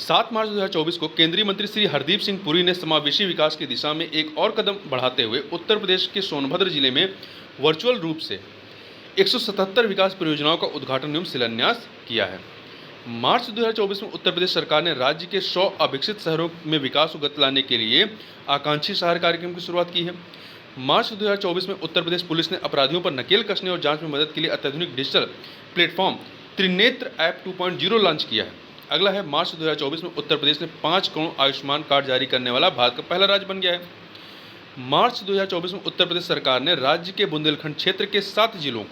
7 मार्च 2024 को केंद्रीय मंत्री श्री हरदीप सिंह पुरी ने समावेशी विकास की दिशा में एक और कदम बढ़ाते हुए उत्तर प्रदेश के सोनभद्र जिले में वर्चुअल रूप से 177 विकास परियोजनाओं का उद्घाटन एवं शिलान्यास किया है। मार्च 2024 में उत्तर प्रदेश सरकार ने राज्य के 100 अविकसित शहरों में विकास को गति लाने के लिए आकांक्षी शहर कार्यक्रम की शुरुआत की है। मार्च 2024 में उत्तर प्रदेश पुलिस ने अपराधियों पर नकेल कसने और जांच में मदद के लिए अत्याधुनिक digital platform Trinetra app 2.0 launch किया है। अगला है, मार्च 2024 में उत्तर प्रदेश ने 5 करोड़ आयुष्मान कार्ड जारी करने वाला भारत का पहला राज्य बन गया है। मार्च 2024 में उत्तर प्रदेश सरकार ने राज्य के बुंदेलखंड क्षेत्र के 7 जिलों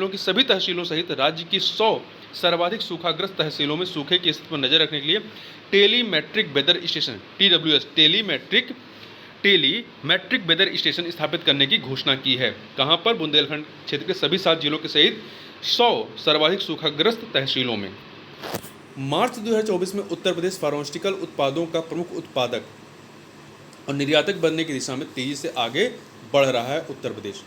की सभी तहसीलों सहित राज्य की 100 सर्वाधिक सूखाग्रस्त तहसीलों में सूखे की स्थिति पर नजर रखने के लिए telemetric weather station TWS telemetric weather station स्थापित करने की घोषणा की है। कहां पर? बुंदेलखंड क्षेत्र के सभी 7 जिलों के सहित 100 सर्वाधिक सूखाग्रस्त तहसीलों में। मार्च 2024 में उत्तर प्रदेश फार्मास्यूटिकल उत्पादों का प्रमुख उत्पादक और निर्यातक बनने की दिशा में तेजी से आगे बढ़ रहा है। उत्तर प्रदेश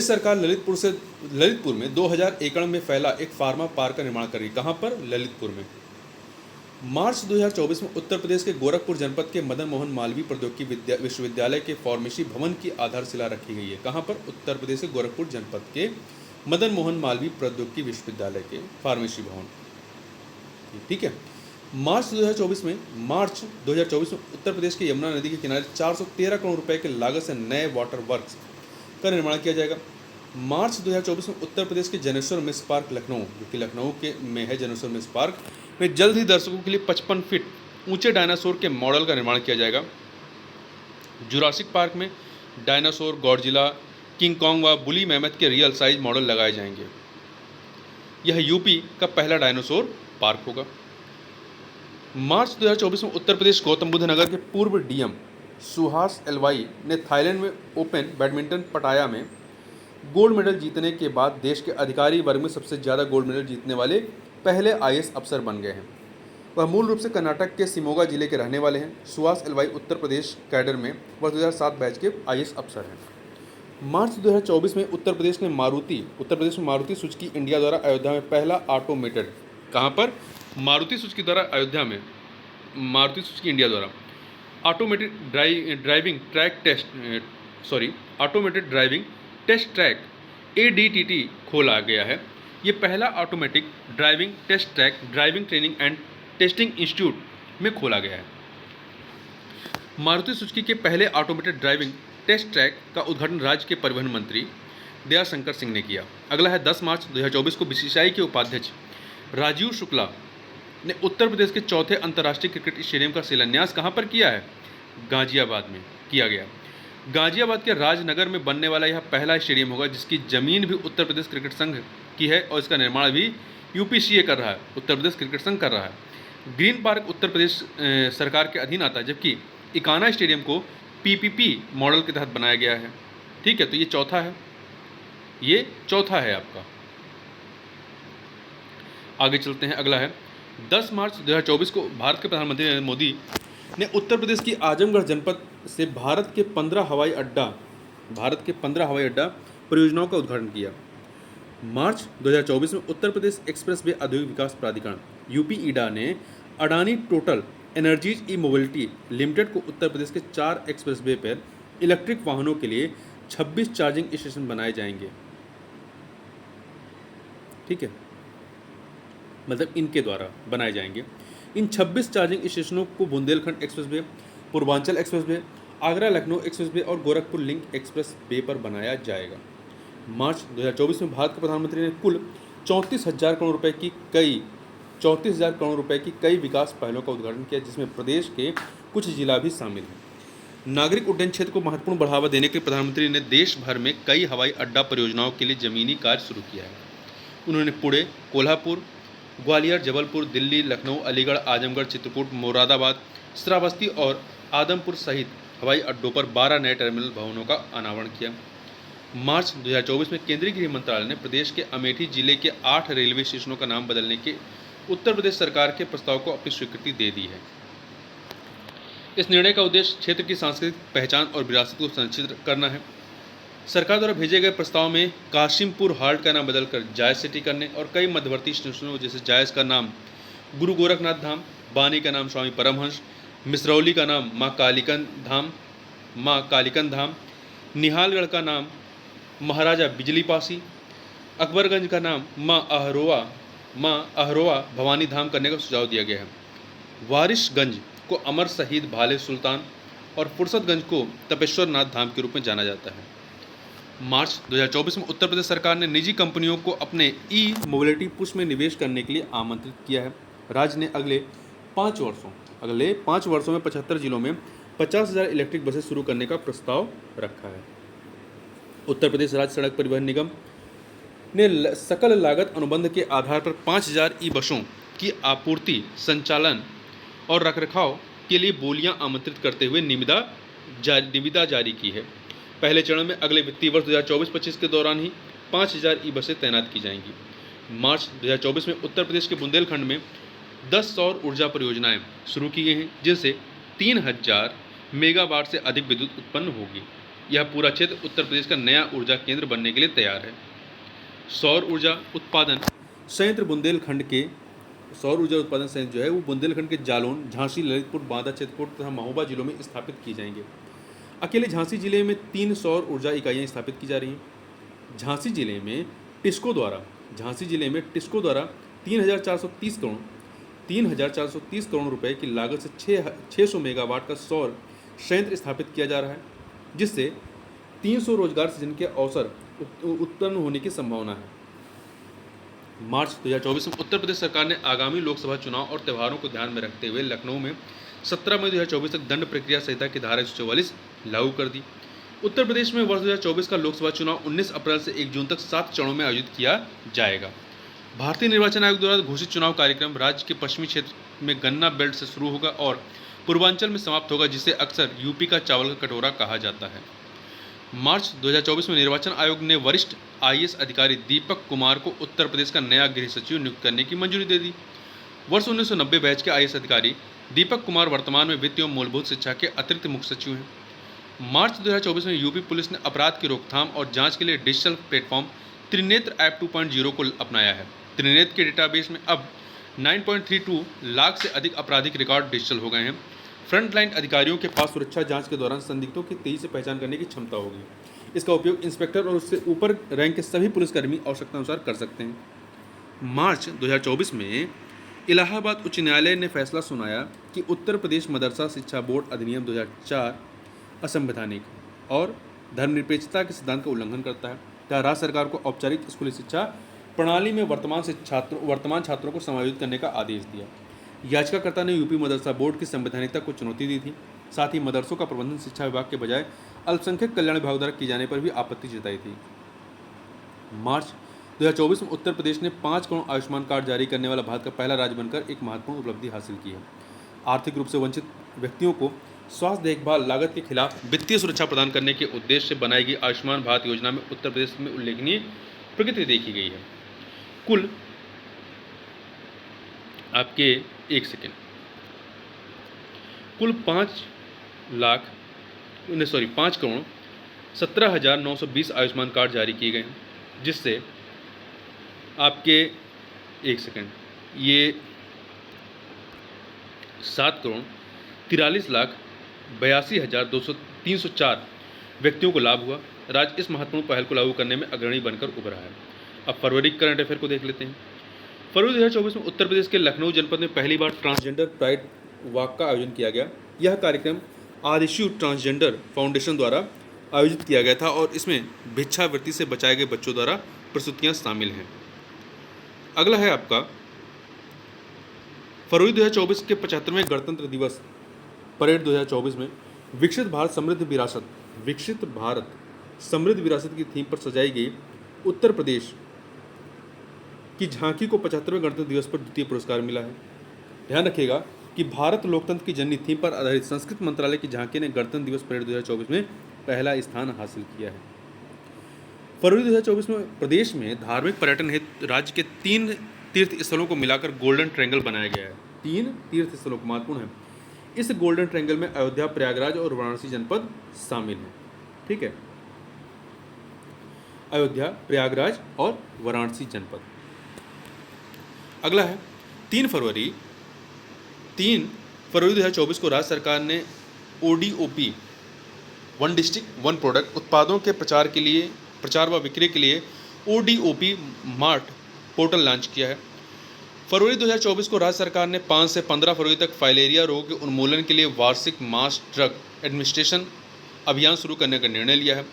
सरकार ललितपुर में 2000 एकड़ में फैला एक फार्मा पार्क का निर्माण करेगी। कहां पर? ललितपुर में। मार्च 2024 में उत्तर प्रदेश के गोरखपुर जनपद के मदन मोहन मालवीय प्रौद्योगिकी विश्वविद्यालय के फार्मेसी भवन की आधारशिला रखी गई है। कहां पर? उत्तर प्रदेश के गोरखपुर जनपद के मदन मोहन मालवीय प्रौद्योगिकी विश्वविद्यालय के फार्मेसी भवन, ठीक है। मार्च 2024 में उत्तर प्रदेश के यमुना नदी के किनारे 413 करोड़ रुपए की लागत से नए वाटर वर्क्स का निर्माण किया जाएगा। मार्च 2024 में उत्तर प्रदेश के जनेश्वर मिस पार्क लखनऊ, जो कि लखनऊ के में है जनेश्वर मिस पार्क में, जल्द ही दर्शकों के लिए 55 फीट ऊंचे डायनासोर के मॉडल का निर्माण किया जाएगा। जुरासिक पार्क में डायनासोर, गॉडजिला, किंग कॉन्ग व बुली मैमथ के रियल साइज मॉडल लगाए जाएंगे। यह यूपी का पहला डायनासोर पार्क होगा। मार्च 2024 में उत्तर प्रदेश गौतम बुद्ध नगर के पूर्व डीएम सुहास एलवाई ने थाईलैंड में ओपन बैडमिंटन पटाया में गोल्ड मेडल जीतने के बाद देश के अधिकारी वर्ग में सबसे ज़्यादा गोल्ड मेडल जीतने वाले पहले आईएएस अफसर बन गए हैं। वह मूल रूप से कर्नाटक के शिमोगा जिले के रहने वाले हैं। सुहास एलवाई उत्तर प्रदेश कैडर में वर्ष 2007 बैच के आईएएस अफसर हैं। मार्च 2024 में उत्तर प्रदेश में मारुति सुजुकी इंडिया द्वारा अयोध्या में पहला ऑटोमेटेड, कहाँ पर? मारुति सुजुकी द्वारा अयोध्या में मारुति सुजुकी इंडिया द्वारा automated driving test track ADTT खोला गया है। ये पहला automatic driving test track driving training and testing institute में खोला गया है। मारुति सुजुकी के पहले ऑटोमेटेड ड्राइविंग टेस्ट ट्रैक का उद्घाटन राज्य के परिवहन मंत्री दयाशंकर सिंह ने किया। अगला है 10 मार्च 2024 को बीसीसीआई के उपाध्यक्ष राजीव शुक्ला ने उत्तर प्रदेश के चौथे अंतर्राष्ट्रीय क्रिकेट स्टेडियम का शिलान्यास कहाँ पर किया है? गाजियाबाद में किया गया। गाजियाबाद के राजनगर में बनने वाला यह पहला स्टेडियम होगा जिसकी जमीन भी उत्तर प्रदेश क्रिकेट संघ की है और इसका निर्माण भी यूपीसीए कर रहा है, उत्तर प्रदेश क्रिकेट संघ कर रहा है। ग्रीन पार्क उत्तर प्रदेश सरकार के अधीन आता है, जबकि इकाना स्टेडियम को पीपीपी मॉडल के तहत बनाया गया है। ठीक है, तो ये चौथा है आपका। आगे चलते हैं, अगला है 10 मार्च 2024 को भारत के प्रधानमंत्री नरेंद्र मोदी ने उत्तर प्रदेश की आजमगढ़ जनपद से भारत के 15 हवाई अड्डा परियोजनाओं का उद्घाटन किया। मार्च 2024 में उत्तर प्रदेश एक्सप्रेस वे औद्योगिक विकास प्राधिकरण यूपी-ईडा ने अडानी टोटल एनर्जीज ई मोबिलिटी लिमिटेड को उत्तर प्रदेश के 4 एक्सप्रेस वे पर इलेक्ट्रिक वाहनों के लिए 26 चार्जिंग स्टेशन बनाए जाएंगे। ठीक है, मतलब इनके द्वारा बनाए जाएंगे। इन 26 चार्जिंग स्टेशनों को Bundelkhand expressway, Purvanchal expressway, Agra Lucknow expressway और गोरखपुर लिंक एक्सप्रेसवे पर बनाया जाएगा। मार्च 2024 में भारत के प्रधानमंत्री ने कुल 34,000 करोड़ रुपए की कई विकास पहलों का उद्घाटन किया, जिसमें प्रदेश के कुछ जिला भी शामिल हैं। नागरिक उड्डयन क्षेत्र को महत्वपूर्ण बढ़ावा देने के लिए प्रधानमंत्री ने देश भर में कई हवाई अड्डा परियोजनाओं के लिए जमीनी कार्य शुरू किया है। उन्होंने पुणे, कोल्हापुर, ग्वालियर, जबलपुर, दिल्ली, लखनऊ, अलीगढ़, आजमगढ़, चित्रकूट, मुरादाबाद, श्रावस्ती और आदमपुर सहित हवाई अड्डों पर 12 नए टर्मिनल भवनों का अनावरण किया। मार्च 2024 में केंद्रीय गृह मंत्रालय ने प्रदेश के अमेठी जिले के 8 रेलवे स्टेशनों का नाम बदलने के उत्तर प्रदेश सरकार के प्रस्ताव को अपनी स्वीकृति दे दी है। इस निर्णय का उद्देश्य क्षेत्र की सांस्कृतिक पहचान और विरासत को संरक्षित करना है। सरकार द्वारा भेजे गए प्रस्ताव में काशिमपुर हाल्ट का नाम बदलकर जायज सिटी करने और कई मध्यवर्ती स्टेशनों जैसे जायज का नाम गुरु गोरखनाथ धाम, बानी का नाम स्वामी परमहंस, मिसरौली का नाम माँ कालिकन धाम, निहालगढ़ का नाम महाराजा बिजली पासी, अकबरगंज का नाम माँ अहरोवा भवानी धाम करने का सुझाव दिया गया है। वारिसगंज को अमर शहीद भाले सुल्तान और फुर्सतगंज को तपेश्वर नाथ धाम के रूप में जाना जाता है। मार्च 2024 में उत्तर प्रदेश सरकार ने निजी कंपनियों को अपने ई मोबिलिटी पुश में निवेश करने के लिए आमंत्रित किया है। राज्य ने अगले 5 वर्षों में 75 जिलों में 50,000 इलेक्ट्रिक बसें शुरू करने का प्रस्ताव रखा है। उत्तर प्रदेश राज्य सड़क परिवहन निगम ने सकल लागत अनुबंध के आधार पर 5,000 ई बसों की आपूर्ति, संचालन और रखरखाव के लिए बोलियां आमंत्रित करते हुए निविदा जारी की है। पहले चरण में अगले वित्तीय वर्ष 2024-25 के दौरान ही 5,000 ई बसें तैनात की जाएंगी। मार्च 2024 में उत्तर प्रदेश के बुंदेलखंड में 10 सौर ऊर्जा परियोजनाएं शुरू की गई हैं, जिनसे 3,000 मेगावाट से अधिक विद्युत उत्पन्न होगी। यह पूरा क्षेत्र उत्तर प्रदेश का नया ऊर्जा केंद्र बनने के लिए तैयार है। सौर ऊर्जा उत्पादन संयंत्र जो है वो बुंदेलखंड के जालौन, झांसी, ललितपुर, बांदा, चित्रकूट तथा महोबा जिलों में स्थापित की जाएंगे। अकेले झांसी जिले में 3 सौर ऊर्जा इकाइयाँ स्थापित की जा रही हैं। झांसी जिले में टिस्को द्वारा 3,430 करोड़ 3,430 करोड़ रुपए की लागत से 600 मेगावाट का सौर संयंत्र स्थापित किया जा रहा है, जिससे 300 रोजगार सृजन के अवसर उत्पन्न होने की संभावना है। मार्च 2024 में उत्तर प्रदेश सरकार ने आगामी लोकसभा चुनाव और त्योहारों को ध्यान में रखते हुए लखनऊ में 17 मई 2024 तक दंड प्रक्रिया संहिता की धारा 144 लागू कर दी। उत्तर प्रदेश में वर्ष 2024 का लोकसभा चुनाव 19 अप्रैल से 1 जून तक 7 चरणों में आयोजित किया जाएगा। भारतीय निर्वाचन आयोग द्वारा घोषित चुनाव कार्यक्रम राज्य के पश्चिमी क्षेत्र में गन्ना बेल्ट से शुरू होगा और पूर्वांचल में समाप्त होगा, जिसे अक्सर यूपी का चावल का कटोरा कहा जाता है। मार्च 2024 में निर्वाचन आयोग ने वरिष्ठ आईएएस अधिकारी दीपक कुमार को उत्तर प्रदेश का नया गृह सचिव नियुक्त करने की मंजूरी दे दी। वर्ष 1990 बैच के आईएएस अधिकारी दीपक कुमार वर्तमान में वित्त एवं मूलभूत शिक्षा के अतिरिक्त मुख्य सचिव हैं। मार्च 2024 में यूपी पुलिस ने अपराध की रोकथाम और जांच के लिए डिजिटल प्लेटफॉर्म त्रिनेत्र ऐप 2.0 को अपनाया है। त्रिनेत्र के डेटाबेस में अब 9.32 लाख से अधिक आपराधिक रिकॉर्ड डिजिटल हो गए हैं। फ्रंटलाइन अधिकारियों के पास सुरक्षा जांच के दौरान संदिग्धों की तेजी से पहचान करने की क्षमता होगी। इसका उपयोग इंस्पेक्टर और उससे ऊपर रैंक के सभी पुलिसकर्मी आवश्यकता अनुसार कर सकते हैं। मार्च 2024 में इलाहाबाद उच्च न्यायालय ने फैसला सुनाया कि उत्तर प्रदेश मदरसा शिक्षा बोर्ड अधिनियम 2004 असंवैधानिक और धर्मनिरपेक्षता के सिद्धांत का उल्लंघन करता है, तथा राज्य सरकार को औपचारिक स्कूली शिक्षा प्रणाली में वर्तमान छात्रों को समायोजित करने का आदेश दिया। याचिकाकर्ता ने यूपी मदरसा बोर्ड की संवैधानिकता को चुनौती दी थी। साथ ही मदरसों का प्रबंधन शिक्षा विभाग के बजाय अल्पसंख्यक कल्याण विभाग द्वारा किए जाने पर भी आपत्ति जताई थी। मार्च 2024 में उत्तर प्रदेश ने 5 करोड़ आयुष्मान कार्ड जारी करने वाला भारत का पहला राज्य बनकर एक महत्वपूर्ण उपलब्धि हासिल की है। आर्थिक रूप से वंचित व्यक्तियों को स्वास्थ्य देखभाल लागत के खिलाफ वित्तीय सुरक्षा प्रदान करने के उद्देश्य से बनाई गई आयुष्मान भारत योजना में उत्तर प्रदेश में उल्लेखनीय प्रगति देखी गई है। कुल आपके 1 सेकेंड कुल 5 करोड़ 17,920 आयुष्मान कार्ड जारी किए गए हैं, जिससे आपके 1 सेकेंड ये 7 करोड़ 43,82,304 व्यक्तियों को लाभ हुआ। राज्य इस महत्वपूर्ण पहल को लागू करने में अग्रणी बनकर उभरा है। अब फरवरी करंट अफेयर को देख लेते हैं। फरवरी 2024 में उत्तर प्रदेश के लखनऊ जनपद में पहली बार ट्रांसजेंडर प्राइड वॉक का आयोजन किया गया। यह कार्यक्रम आदिशु ट्रांसजेंडर फाउंडेशन द्वारा आयोजित किया गया था और इसमें भिक्षावृत्ति से बचाए गए बच्चों द्वारा प्रस्तुतियां शामिल हैं। अगला है आपका फरवरी 2024 के 75वें गणतंत्र दिवस परेड 2024 में विकसित भारत समृद्ध विरासत की थीम पर सजाई गई उत्तर प्रदेश की झांकी को 75वें गणतंत्र दिवस पर द्वितीय पुरस्कार मिला है। ध्यान रखिएगा कि भारत लोकतंत्र की जननी थीम पर आधारित संस्कृत मंत्रालय की झांकी ने गणतंत्र दिवस परेड 2024 में पहला स्थान हासिल किया है। फरवरी 2024 में प्रदेश में धार्मिक पर्यटन हेतु राज्य के 3 तीर्थ स्थलों को मिलाकर गोल्डन ट्रायंगल बनाया गया है। 3 तीर्थ स्थलों को महत्वपूर्ण है। इस गोल्डन ट्रायंगल में अयोध्या, प्रयागराज और वाराणसी जनपद शामिल हैं। ठीक है, अयोध्या, प्रयागराज और वाराणसी जनपद। अगला है 3 फरवरी 2024 को राज्य सरकार ने ODOP one district one product उत्पादों के प्रचार व विक्रय के लिए ODOP मार्ट पोर्टल लॉन्च किया है। फरवरी 2024 को राज्य सरकार ने 5 से 15 फरवरी तक फाइलेरिया रोग के उन्मूलन के लिए वार्षिक मास ड्रग एडमिनिस्ट्रेशन अभियान शुरू करने का निर्णय लिया है।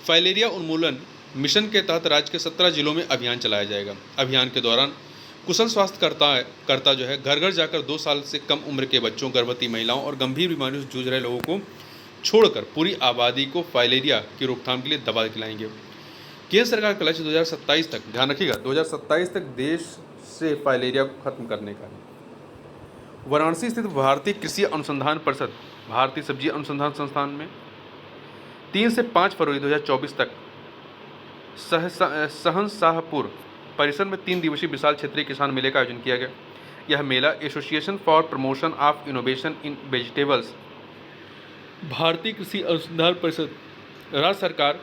फाइलेरिया उन्मूलन मिशन के तहत राज्य के 17 जिलों में अभियान चलाया जाएगा। अभियान के दौरान कुशल स्वास्थ्यकर्ता जो है घर घर जाकर 2 साल से कम उम्र के बच्चों, गर्भवती महिलाओं और गंभीर बीमारियों से जूझ रहे लोगों को छोड़कर पूरी आबादी को फाइलेरिया की रोकथाम के लिए दवा खिलाएंगे। केंद्र सरकार का लक्ष्य 2027 तक, ध्यान रखिएगा, 2027 तक देश से फाइलेरिया को खत्म करने का है। वाराणसी स्थित भारतीय कृषि अनुसंधान परिषद भारतीय सब्जी अनुसंधान संस्थान में 3 से 5 फरवरी 2024 तक सहनशाहपुर परिसर में 3 दिवसीय विशाल क्षेत्रीय किसान मेले का आयोजन किया गया। यह मेला association for promotion of innovation in vegetables भारतीय कृषि अनुसंधान परिषद राज्य सरकार,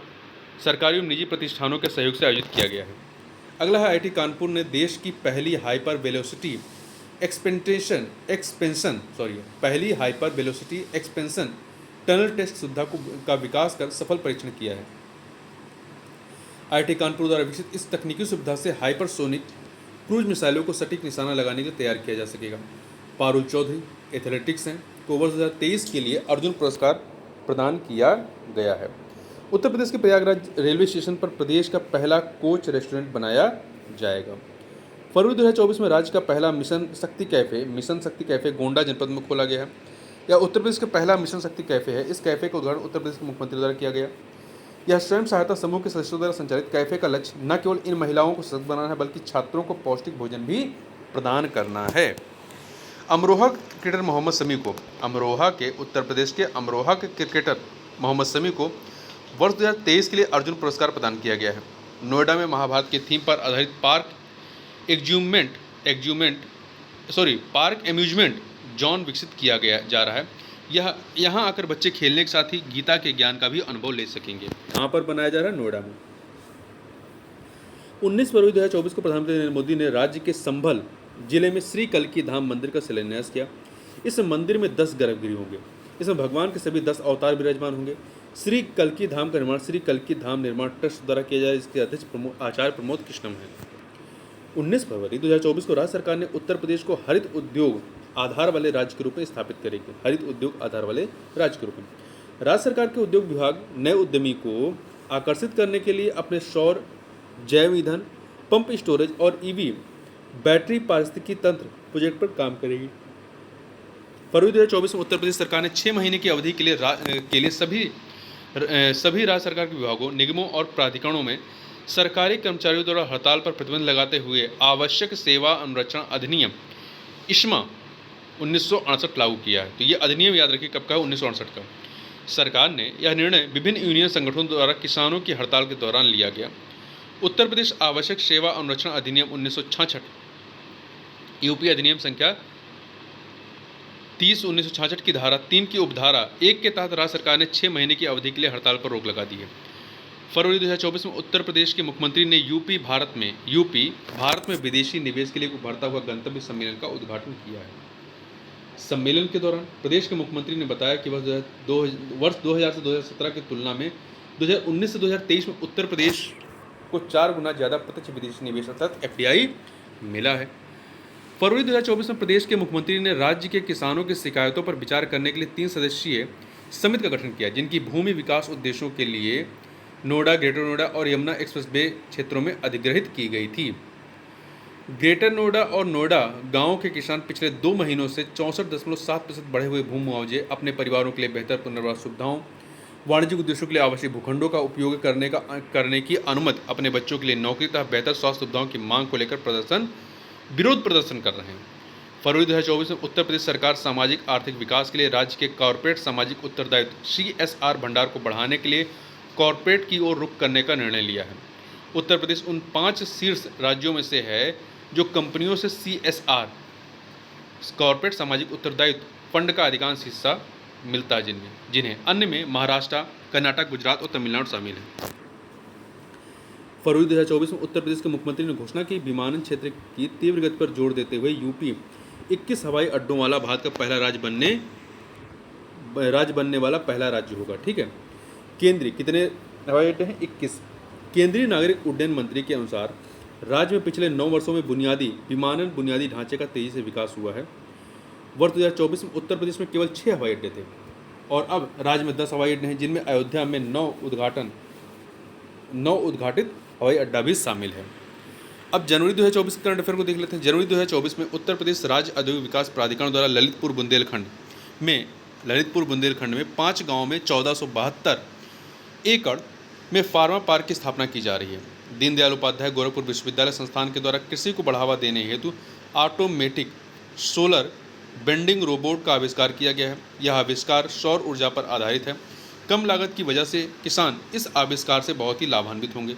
सरकारी और निजी प्रतिष्ठानों के सहयोग से आयोजित किया गया है। अगला है IIT कानपुर ने देश की पहली hyper velocity expansion tunnel test सुविधा का विकास कर सफल परीक्षण किया है। IIT कानपुर द्वारा विकसित इस तकनीकी सुविधा से हाइपरसोनिक क्रूज मिसाइलों को सटीक निशाना लगाने के लिए तैयार किया जा सकेगा। पारुल चौधरी एथलेटिक्स हैं, को वर्ष 2023 के लिए अर्जुन पुरस्कार प्रदान किया गया है। उत्तर प्रदेश के प्रयागराज रेलवे स्टेशन पर प्रदेश का पहला कोच रेस्टोरेंट बनाया जाएगा। फरवरी 2024 में राज्य का पहला मिशन शक्ति कैफ़े गोंडा जनपद में खोला गया है। यह उत्तर प्रदेश का पहला मिशन शक्ति कैफ़े है। इस कैफ़े का उद्घाटन उत्तर प्रदेश के मुख्यमंत्री द्वारा किया गया। यह स्वयं सहायता समूह के सदस्यों द्वारा संचालित कैफ़े का लक्ष्य न केवल इन महिलाओं को सशक्त बनाना है, बल्कि छात्रों को पौष्टिक भोजन भी प्रदान करना है। अमरोहा क्रिकेटर मोहम्मद शमी को उत्तर प्रदेश के अमरोहा के क्रिकेटर मोहम्मद शमी को वर्ष 2023 के लिए अर्जुन पुरस्कार प्रदान किया गया है। नोएडा में महाभारत के थीम पर आधारित पार्क एम्यूजमेंट जोन विकसित किया जा रहा है। यहाँ आकर बच्चे खेलने के साथ ही गीता के ज्ञान का भी अनुभव ले सकेंगे। कहाँ पर बनाया जा रहा है? नोएडा में। 19 फरवरी 2024 को प्रधानमंत्री नरेंद्र मोदी ने राज्य के संभल जिले में श्री कल्की धाम मंदिर का शिलान्यास किया। इस मंदिर में 10 गर्भगृह होंगे। इसमें भगवान के सभी 10 अवतार विराजमान होंगे। श्री कल्की धाम का निर्माण श्री कल्की धाम निर्माण ट्रस्ट द्वारा किया जाए। इसके अध्यक्ष आचार्य प्रमोद कृष्णम हैं। 19 फरवरी 2024 को राज्य सरकार ने उत्तर प्रदेश को हरित उद्योग आधार वाले राज्य के रूप में स्थापित करेगी। हरित उद्योग आधार वाले राज्य के रूप में राज्य सरकार के उद्योग विभाग नए उद्यमी को आकर्षित करने के लिए अपने सौर, जैव ईंधन, पंप स्टोरेज और ईवी बैटरी पारिस्थितिकी तंत्र प्रोजेक्ट पर काम करेगी। फरवरी 2024 में उत्तर प्रदेश सरकार ने 6 महीने की अवधि के लिए सभी राज्य सरकार के विभागों, निगमों और प्राधिकरणों में सरकारी कर्मचारियों द्वारा हड़ताल पर प्रतिबंध लगाते हुए आवश्यक सेवा अनुरक्षण अधिनियम ISMA 1968 लागू किया है। तो ये अधिनियम याद रखिए कब का है? 1968 का। सरकार ने यह निर्णय विभिन्न यूनियन संगठनों द्वारा किसानों की हड़ताल के दौरान लिया गया। उत्तर प्रदेश आवश्यक सेवा अनुरक्षण अधिनियम 1966 यूपी अधिनियम संख्या 30/1966 की धारा 3 की उपधारा 1 के तहत राज्य सरकार ने 6 महीने की अवधि के लिए हड़ताल पर रोक लगा दी है। फरवरी 2024 में उत्तर प्रदेश के मुख्यमंत्री ने यूपी भारत में विदेशी निवेश के लिए उभरता हुआ गंतव्य सम्मेलन का उद्घाटन किया है। सम्मेलन के दौरान प्रदेश के मुख्यमंत्री ने बताया कि वर्ष 2000 से 2017 की तुलना में 2019 से 2023 में उत्तर प्रदेश को 4 गुना ज़्यादा प्रत्यक्ष विदेशी निवेश अर्थात FDI मिला है। फरवरी 2024 में प्रदेश के मुख्यमंत्री ने राज्य के किसानों की शिकायतों पर विचार करने के लिए 3 सदस्यीय समिति का गठन किया, जिनकी भूमि विकास उद्देश्यों के लिए नोएडा, ग्रेटर नोएडा और यमुना एक्सप्रेस वे क्षेत्रों में अधिग्रहित की गई थी। ग्रेटर नोएडा और नोएडा गांवों के किसान पिछले 2 महीनों से 64.7% बढ़े हुए भूमि मुआवजे, अपने परिवारों के लिए बेहतर पुनर्वास सुविधाओं, वाणिज्यिक उद्देश्यों के लिए आवश्यक भूखंडों का उपयोग करने की अनुमति, अपने बच्चों के लिए नौकरी तथा बेहतर स्वास्थ्य सुविधाओं की मांग को लेकर विरोध प्रदर्शन कर रहे हैं। फरवरी 2024 में उत्तर प्रदेश सरकार सामाजिक आर्थिक विकास के लिए राज्य के कॉर्पोरेट सामाजिक उत्तरदायित्व CSR भंडार को बढ़ाने के लिए कॉर्पोरेट की ओर रुख करने का निर्णय लिया है। उत्तर प्रदेश उन 5 शीर्ष राज्यों में से है जो कंपनियों से CSR कॉर्पोरेट सामाजिक उत्तरदायित्व फंड का अधिकांश हिस्सा मिलता है, जिन्हें अन्य में महाराष्ट्र, कर्नाटक, गुजरात और तमिलनाडु शामिल है। फरवरी 2024 में उत्तर प्रदेश के मुख्यमंत्री ने घोषणा की विमानन क्षेत्र की तीव्र गति पर जोर देते हुए यूपी 21 हवाई अड्डों वाला भारत का पहला राज्य बनने वाला पहला राज्य होगा। ठीक है। केंद्रीय कितने हवाई अड्डे हैं? 21। केंद्रीय नागरिक उड्डयन मंत्री के अनुसार राज्य में पिछले 9 वर्षों में विमानन बुनियादी ढांचे का तेजी से विकास हुआ है। वर्ष 2024 में उत्तर प्रदेश में केवल 6 हवाई अड्डे थे और अब राज्य में 10 हवाई अड्डे हैं, जिनमें अयोध्या में 9 उद्घाटित हवाई अड्डा भी शामिल है। अब जनवरी 2024 करंट अफेयर को देख लेते हैं। जनवरी 2024 में उत्तर प्रदेश राज्य औद्योगिक विकास प्राधिकरण द्वारा ललितपुर बुंदेलखंड में 5 गाँव में 1472 एकड़ में फार्मा पार्क की स्थापना की जा रही है। दीनदयाल उपाध्याय गोरखपुर विश्वविद्यालय संस्थान के द्वारा कृषि को बढ़ावा देने हेतु ऑटोमेटिक सोलर बेंडिंग रोबोट का आविष्कार किया गया है। यह आविष्कार सौर ऊर्जा पर आधारित है। कम लागत की वजह से किसान इस आविष्कार से बहुत ही लाभान्वित होंगे।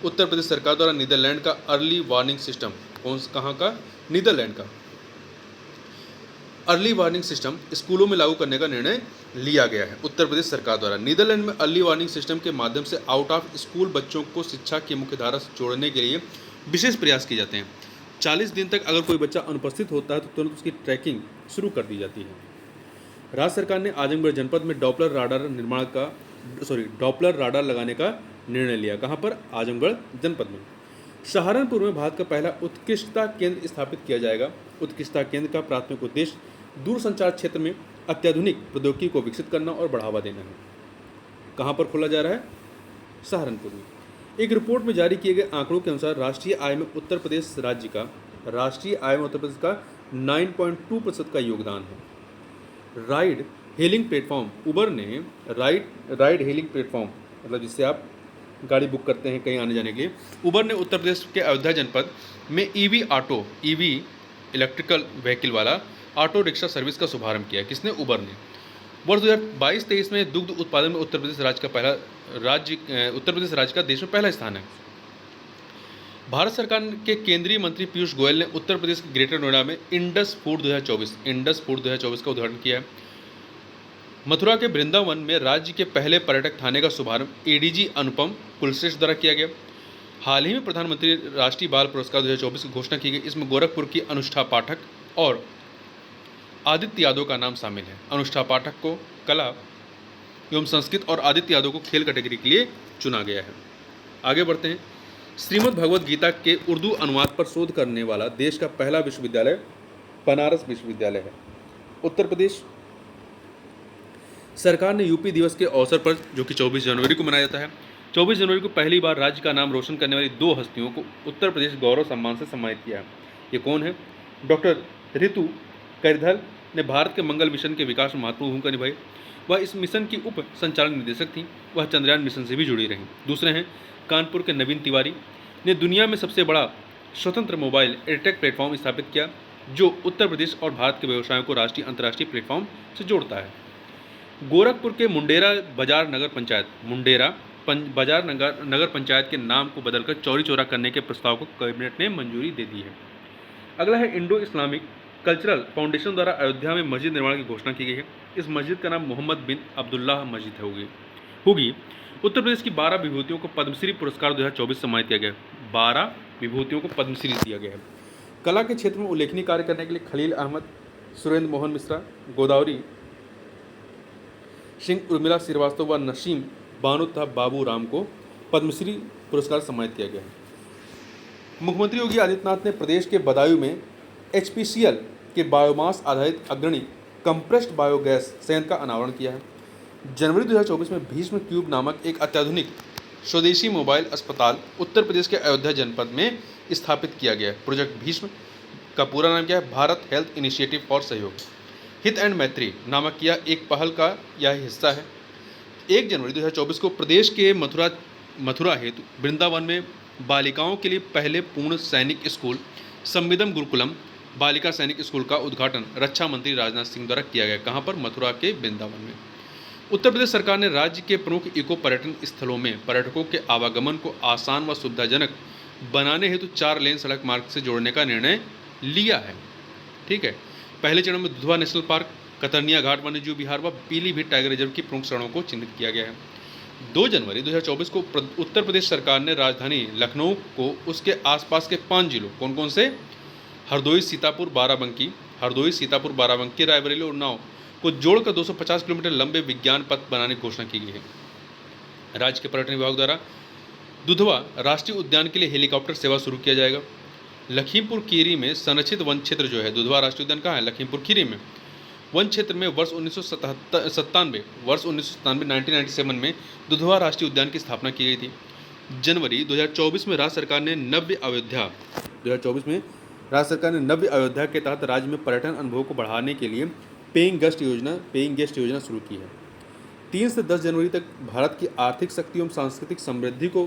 उत्तर प्रदेश सरकार द्वारा नीदरलैंड का अर्ली वार्निंग सिस्टम कहाँ का? नीदरलैंड का अर्ली वार्निंग सिस्टम स्कूलों में लागू करने का निर्णय लिया गया है। उत्तर प्रदेश सरकार द्वारा नीदरलैंड में अर्ली वार्निंग सिस्टम के माध्यम से आउट ऑफ स्कूल बच्चों को शिक्षा की मुख्य धारा से जोड़ने के लिए विशेष प्रयास किए जाते हैं। 40 दिन तक अगर कोई बच्चा अनुपस्थित होता है तो तुरंत उसकी ट्रैकिंग शुरू कर दी जाती है। राज्य सरकार ने आजमगढ़ जनपद में डॉपलर राडार लगाने का निर्णय लिया। कहाँ पर? आजमगढ़ जनपद में। सहारनपुर में भारत का पहला उत्कृष्टता केंद्र स्थापित किया जाएगा। उत्कृष्टता केंद्र का प्राथमिक उद्देश्य दूरसंचार क्षेत्र में अत्याधुनिक प्रौद्योगिकी को विकसित करना और बढ़ावा देना है। कहाँ पर खोला जा रहा है? सहारनपुर में। एक रिपोर्ट में जारी किए गए आंकड़ों के अनुसार राष्ट्रीय आय में उत्तर प्रदेश का 9.2% का योगदान है। राइड हेलिंग प्लेटफॉर्म उबर ने राइड हेलिंग प्लेटफॉर्म मतलब जिससे आप गाड़ी बुक करते हैं कहीं आने जाने के लिए, उबर ने उत्तर प्रदेश के अयोध्या जनपद में ईवी इलेक्ट्रिकल व्हीकल वाला ऑटो रिक्शा सर्विस का शुभारंभ किया। किसने? उबर ने। वर्ष 2022-23 में दुग्ध उत्पादन में उत्तर प्रदेश राज्य का देश में पहला स्थान है। भारत सरकार के केंद्रीय मंत्री पीयूष गोयल ने उत्तर प्रदेश के ग्रेटर नोएडा में इंडस फूड 2024 का उद्घाटन किया है। मथुरा के वृंदावन में राज्य के पहले पर्यटक थाने का शुभारंभ एडीजी अनुपम कुलश्रेष्ठ द्वारा किया गया। हाल ही में प्रधानमंत्री राष्ट्रीय बाल पुरस्कार 2024 की घोषणा की गई। इसमें गोरखपुर की अनुष्ठा पाठक और आदित्य यादव का नाम शामिल है। अनुष्ठा पाठक को कला एवं संस्कृत और आदित्य यादव को खेल कैटेगरी के लिए चुना गया है। आगे बढ़ते हैं। श्रीमद् भगवद गीता के उर्दू अनुवाद पर शोध करने वाला देश का पहला विश्वविद्यालय बनारस विश्वविद्यालय है। उत्तर प्रदेश सरकार ने यूपी दिवस के अवसर पर, जो कि 24 जनवरी को मनाया जाता है, 24 जनवरी को पहली बार राज्य का नाम रोशन करने वाली 2 हस्तियों को उत्तर प्रदेश गौरव सम्मान से सम्मानित किया है। ये कौन है? डॉक्टर रितु करिधल ने भारत के मंगल मिशन के विकास में महत्वपूर्ण भूमिका निभाई। वह इस मिशन की उप संचालक निदेशक थी। वह चंद्रयान मिशन से भी जुड़ी रहीं। दूसरे हैं कानपुर के नवीन तिवारी ने दुनिया में सबसे बड़ा स्वतंत्र मोबाइल एयरटेक प्लेटफॉर्म स्थापित किया, जो उत्तर प्रदेश और भारत के व्यवसायों को राष्ट्रीय अंतर्राष्ट्रीय प्लेटफॉर्म से जोड़ता है। गोरखपुर के मुंडेरा बाजार नगर पंचायत के नाम को बदलकर चौरी चौरा करने के प्रस्ताव को कैबिनेट ने मंजूरी दे दी है। अगला है इंडो इस्लामिक कल्चरल फाउंडेशन द्वारा अयोध्या में मस्जिद निर्माण की घोषणा की गई है। इस मस्जिद का नाम मोहम्मद बिन अब्दुल्लाह मस्जिद होगी। उत्तर प्रदेश की 12 विभूतियों को पद्मश्री पुरस्कार 2024 सम्मानित किया गया है। 12 विभूतियों को पद्मश्री दिया गया है। कला के क्षेत्र में उल्लेखनीय कार्य करने के लिए खलील अहमद, सुरेंद्र मोहन मिश्रा, गोदावरी सिंह, उर्मिला श्रीवास्तव व नसीम बानो तथा बाबू राम को पद्मश्री पुरस्कार सम्मानित किया गया है। मुख्यमंत्री योगी आदित्यनाथ ने प्रदेश के बदायूं में HPCL के बायोमास आधारित अग्रणी कंप्रेस्ड बायोगैस संयंत्र का अनावरण किया है। जनवरी 2024 में भीष्म क्यूब नामक एक अत्याधुनिक स्वदेशी मोबाइल अस्पताल उत्तर प्रदेश के अयोध्या जनपद में स्थापित किया गया है। प्रोजेक्ट भीष्म का पूरा नाम क्या है? भारत हेल्थ इनिशिएटिव फॉर सहयोग। हित एंड मैत्री नामक एक पहल का यह हिस्सा है। 1 जनवरी 2024 को प्रदेश के मथुरा हेतु वृंदावन में बालिकाओं के लिए पहले पूर्ण सैनिक स्कूल संविदम गुरुकुलम बालिका सैनिक स्कूल का उद्घाटन रक्षा मंत्री राजनाथ सिंह द्वारा किया गया। कहाँ पर? मथुरा के वृंदावन में। उत्तर प्रदेश सरकार ने राज्य के प्रमुख इको पर्यटन स्थलों में पर्यटकों के आवागमन को आसान व सुविधाजनक बनाने हेतु 4 लेन सड़क मार्ग से जोड़ने का निर्णय लिया है। ठीक है। पहले चरण में दुधवा नेशनल पार्क, कतरनिया घाट वन्यजीव विहार व पीलीभीत टाइगर रिजर्व की प्रमुख सड़कों को चिन्हित किया गया है। 2 जनवरी 2024 को उत्तर प्रदेश सरकार ने राजधानी लखनऊ को उसके आसपास के 5 जिलों कौन कौन से? हरदोई, सीतापुर, बाराबंकी, रायबरेली और उन्नाव को जोड़कर 250 किलोमीटर लंबे विज्ञान पथ बनाने की घोषणा की गई है। राज्य के पर्यटन विभाग द्वारा दुधवा राष्ट्रीय उद्यान के लिए हेलीकॉप्टर सेवा शुरू किया जाएगा। लखीमपुर खीरी में संरक्षित वन क्षेत्र जो है दुधवा राष्ट्रीय उद्यान कहाँ है? लखीमपुर खीरी में। वन क्षेत्र में वर्ष 1997 में दुधवा राष्ट्रीय उद्यान की स्थापना की गई थी। जनवरी 2024 में राज्य सरकार ने नव्य अयोध्या के तहत राज्य में पर्यटन अनुभव को बढ़ाने के लिए पेइंग गेस्ट योजना शुरू की है। 3 से 10 जनवरी तक भारत की आर्थिक शक्ति एवं सांस्कृतिक समृद्धि को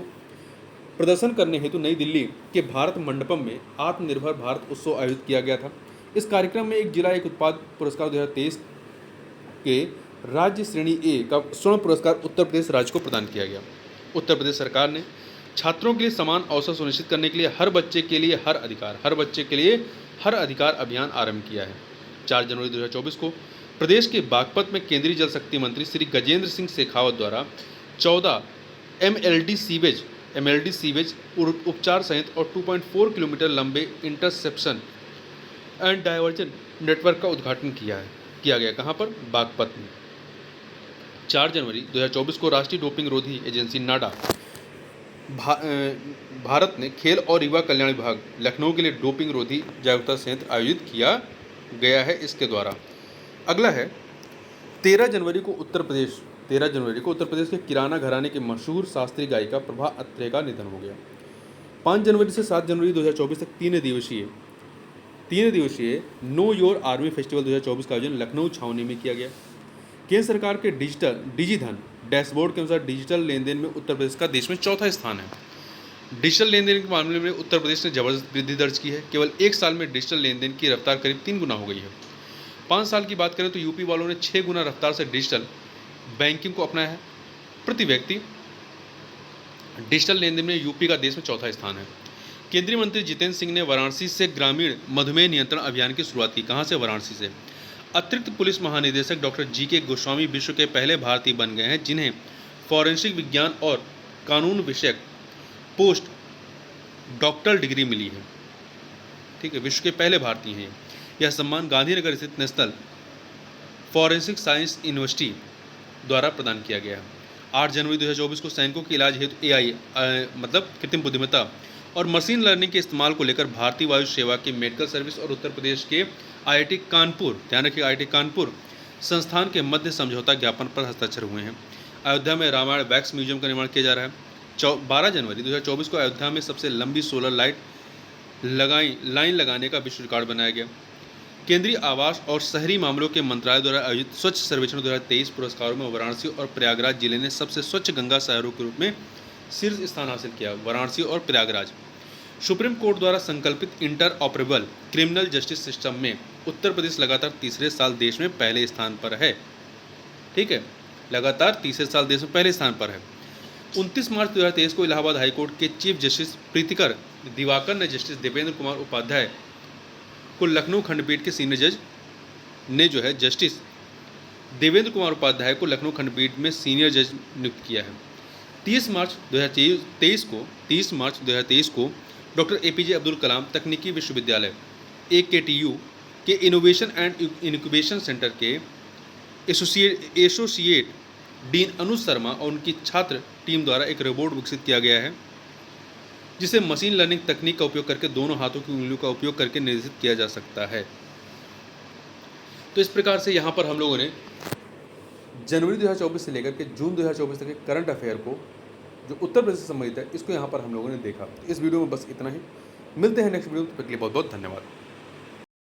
प्रदर्शन करने हेतु नई दिल्ली के भारत मंडपम में आत्मनिर्भर भारत उत्सव आयोजित किया गया था। इस कार्यक्रम में एक जिला एक उत्पाद पुरस्कार 2023 के राज्य श्रेणी ए का स्वर्ण पुरस्कार उत्तर प्रदेश राज्य को प्रदान किया गया। उत्तर प्रदेश सरकार ने छात्रों के लिए समान अवसर सुनिश्चित करने के लिए हर बच्चे के लिए हर अधिकार अभियान आरंभ किया है। 4 जनवरी 2024 को प्रदेश के बागपत में केंद्रीय जल शक्ति मंत्री श्री गजेंद्र सिंह शेखावत द्वारा 14 MLD सीवेज उपचार संयंत्र और 2.4 किलोमीटर लंबे इंटरसेप्शन एंड डायवर्जन नेटवर्क का उद्घाटन किया गया। कहाँ पर? बागपत में। 4 जनवरी 2024 को राष्ट्रीय डोपिंग रोधी एजेंसी नाडा भारत ने खेल और युवा कल्याण विभाग लखनऊ के लिए डोपिंग रोधी जागरूकता संयंत्र आयोजित किया गया है इसके द्वारा। अगला है 13 जनवरी को उत्तर प्रदेश के किराना घराने की मशहूर शास्त्रीय गायिका प्रभा अत्रेय का निधन हो गया। 5 जनवरी से 7 जनवरी 2024 तक 3 दिवसीय नो योर आर्मी फेस्टिवल 2024 का आयोजन लखनऊ छावनी में किया गया। केंद्र सरकार के डिजिधन डैशबोर्ड के अनुसार डिजिटल लेन देन में उत्तर प्रदेश का देश में चौथा स्थान है। डिजिटल लेन देन के मामले में उत्तर प्रदेश ने जबरदस्त वृद्धि दर्ज की है। केवल एक साल में डिजिटल लेन देन की रफ्तार करीब 3 गुना हो गई है। 5 साल की बात करें तो यूपी वालों ने 6 गुना रफ्तार से डिजिटल बैंकिंग को अपनाया है। प्रति व्यक्ति डिजिटल लेन देन में यूपी का देश में चौथा स्थान है। केंद्रीय मंत्री जितेंद्र सिंह ने वाराणसी से ग्रामीण मधुमेह नियंत्रण अभियान की शुरुआत की। कहाँ से? वाराणसी से। अतिरिक्त पुलिस महानिदेशक डॉक्टर जी.के. गोस्वामी विश्व के पहले भारतीय बन गए हैं जिन्हें फॉरेंसिक विज्ञान और कानून विषयक पोस्ट डॉक्टरल डिग्री मिली है। ठीक है, विश्व के पहले भारतीय हैं। यह सम्मान गांधीनगर स्थित नेशनल फॉरेंसिक साइंस यूनिवर्सिटी द्वारा प्रदान किया गया है। 8 जनवरी 2024 को सैनिकों के इलाज हेतु AI मतलब कृत्रिम बुद्धिमत्ता और मशीन लर्निंग के इस्तेमाल को लेकर भारतीय वायु सेवा के मेडिकल सर्विस और उत्तर प्रदेश के IIT कानपुर, ध्यान रखिए IIT कानपुर संस्थान के मध्य समझौता ज्ञापन पर हस्ताक्षर हुए हैं। अयोध्या में रामायण वैक्स म्यूजियम का निर्माण किया जा रहा है। 12 जनवरी 2024 को अयोध्या में सबसे लंबी सोलर लाइन लगाने का विश्व रिकॉर्ड बनाया गया। केंद्रीय आवास और शहरी मामलों के मंत्रालय द्वारा आयोजित स्वच्छ सर्वेक्षण 2023 पुरस्कारों में वाराणसी और प्रयागराज जिले ने सबसे स्वच्छ गंगा शहरों के रूप में शीर्ष स्थान हासिल किया। वाराणसी और प्रयागराज। सुप्रीम कोर्ट द्वारा संकल्पित inter operable criminal justice system में उत्तर प्रदेश लगातार तीसरे साल देश में पहले स्थान पर है। ठीक है, लगातार तीसरे साल देश में पहले स्थान पर है। 29 मार्च 2023 को इलाहाबाद हाईकोर्ट के चीफ जस्टिस प्रीतिकर दिवाकर ने जस्टिस देवेंद्र कुमार उपाध्याय को लखनऊ खंडपीठ के सीनियर जज ने जस्टिस देवेंद्र कुमार उपाध्याय को लखनऊ खंडपीठ में सीनियर जज नियुक्त किया है। 30 मार्च 2023 को डॉक्टर APJ अब्दुल कलाम तकनीकी विश्वविद्यालय AKTU के इनोवेशन एंड इंक्यूबेशन सेंटर के एसोसिएट डीन अनुज शर्मा और उनकी छात्र टीम द्वारा एक रोबोट विकसित किया गया है जिसे मशीन लर्निंग तकनीक का उपयोग करके दोनों हाथों की उंगलियों का उपयोग करके निर्देशित किया जा सकता है। तो इस प्रकार से यहाँ पर हम लोगों ने जनवरी 2024 से लेकर के जून 2024 तक के करंट अफेयर को जो उत्तर प्रदेश से संबंधित है इसको यहाँ पर हम लोगों ने देखा। इस वीडियो में बस इतना ही। मिलते हैं नेक्स्ट वीडियो में, तब तक के लिए बहुत बहुत धन्यवाद।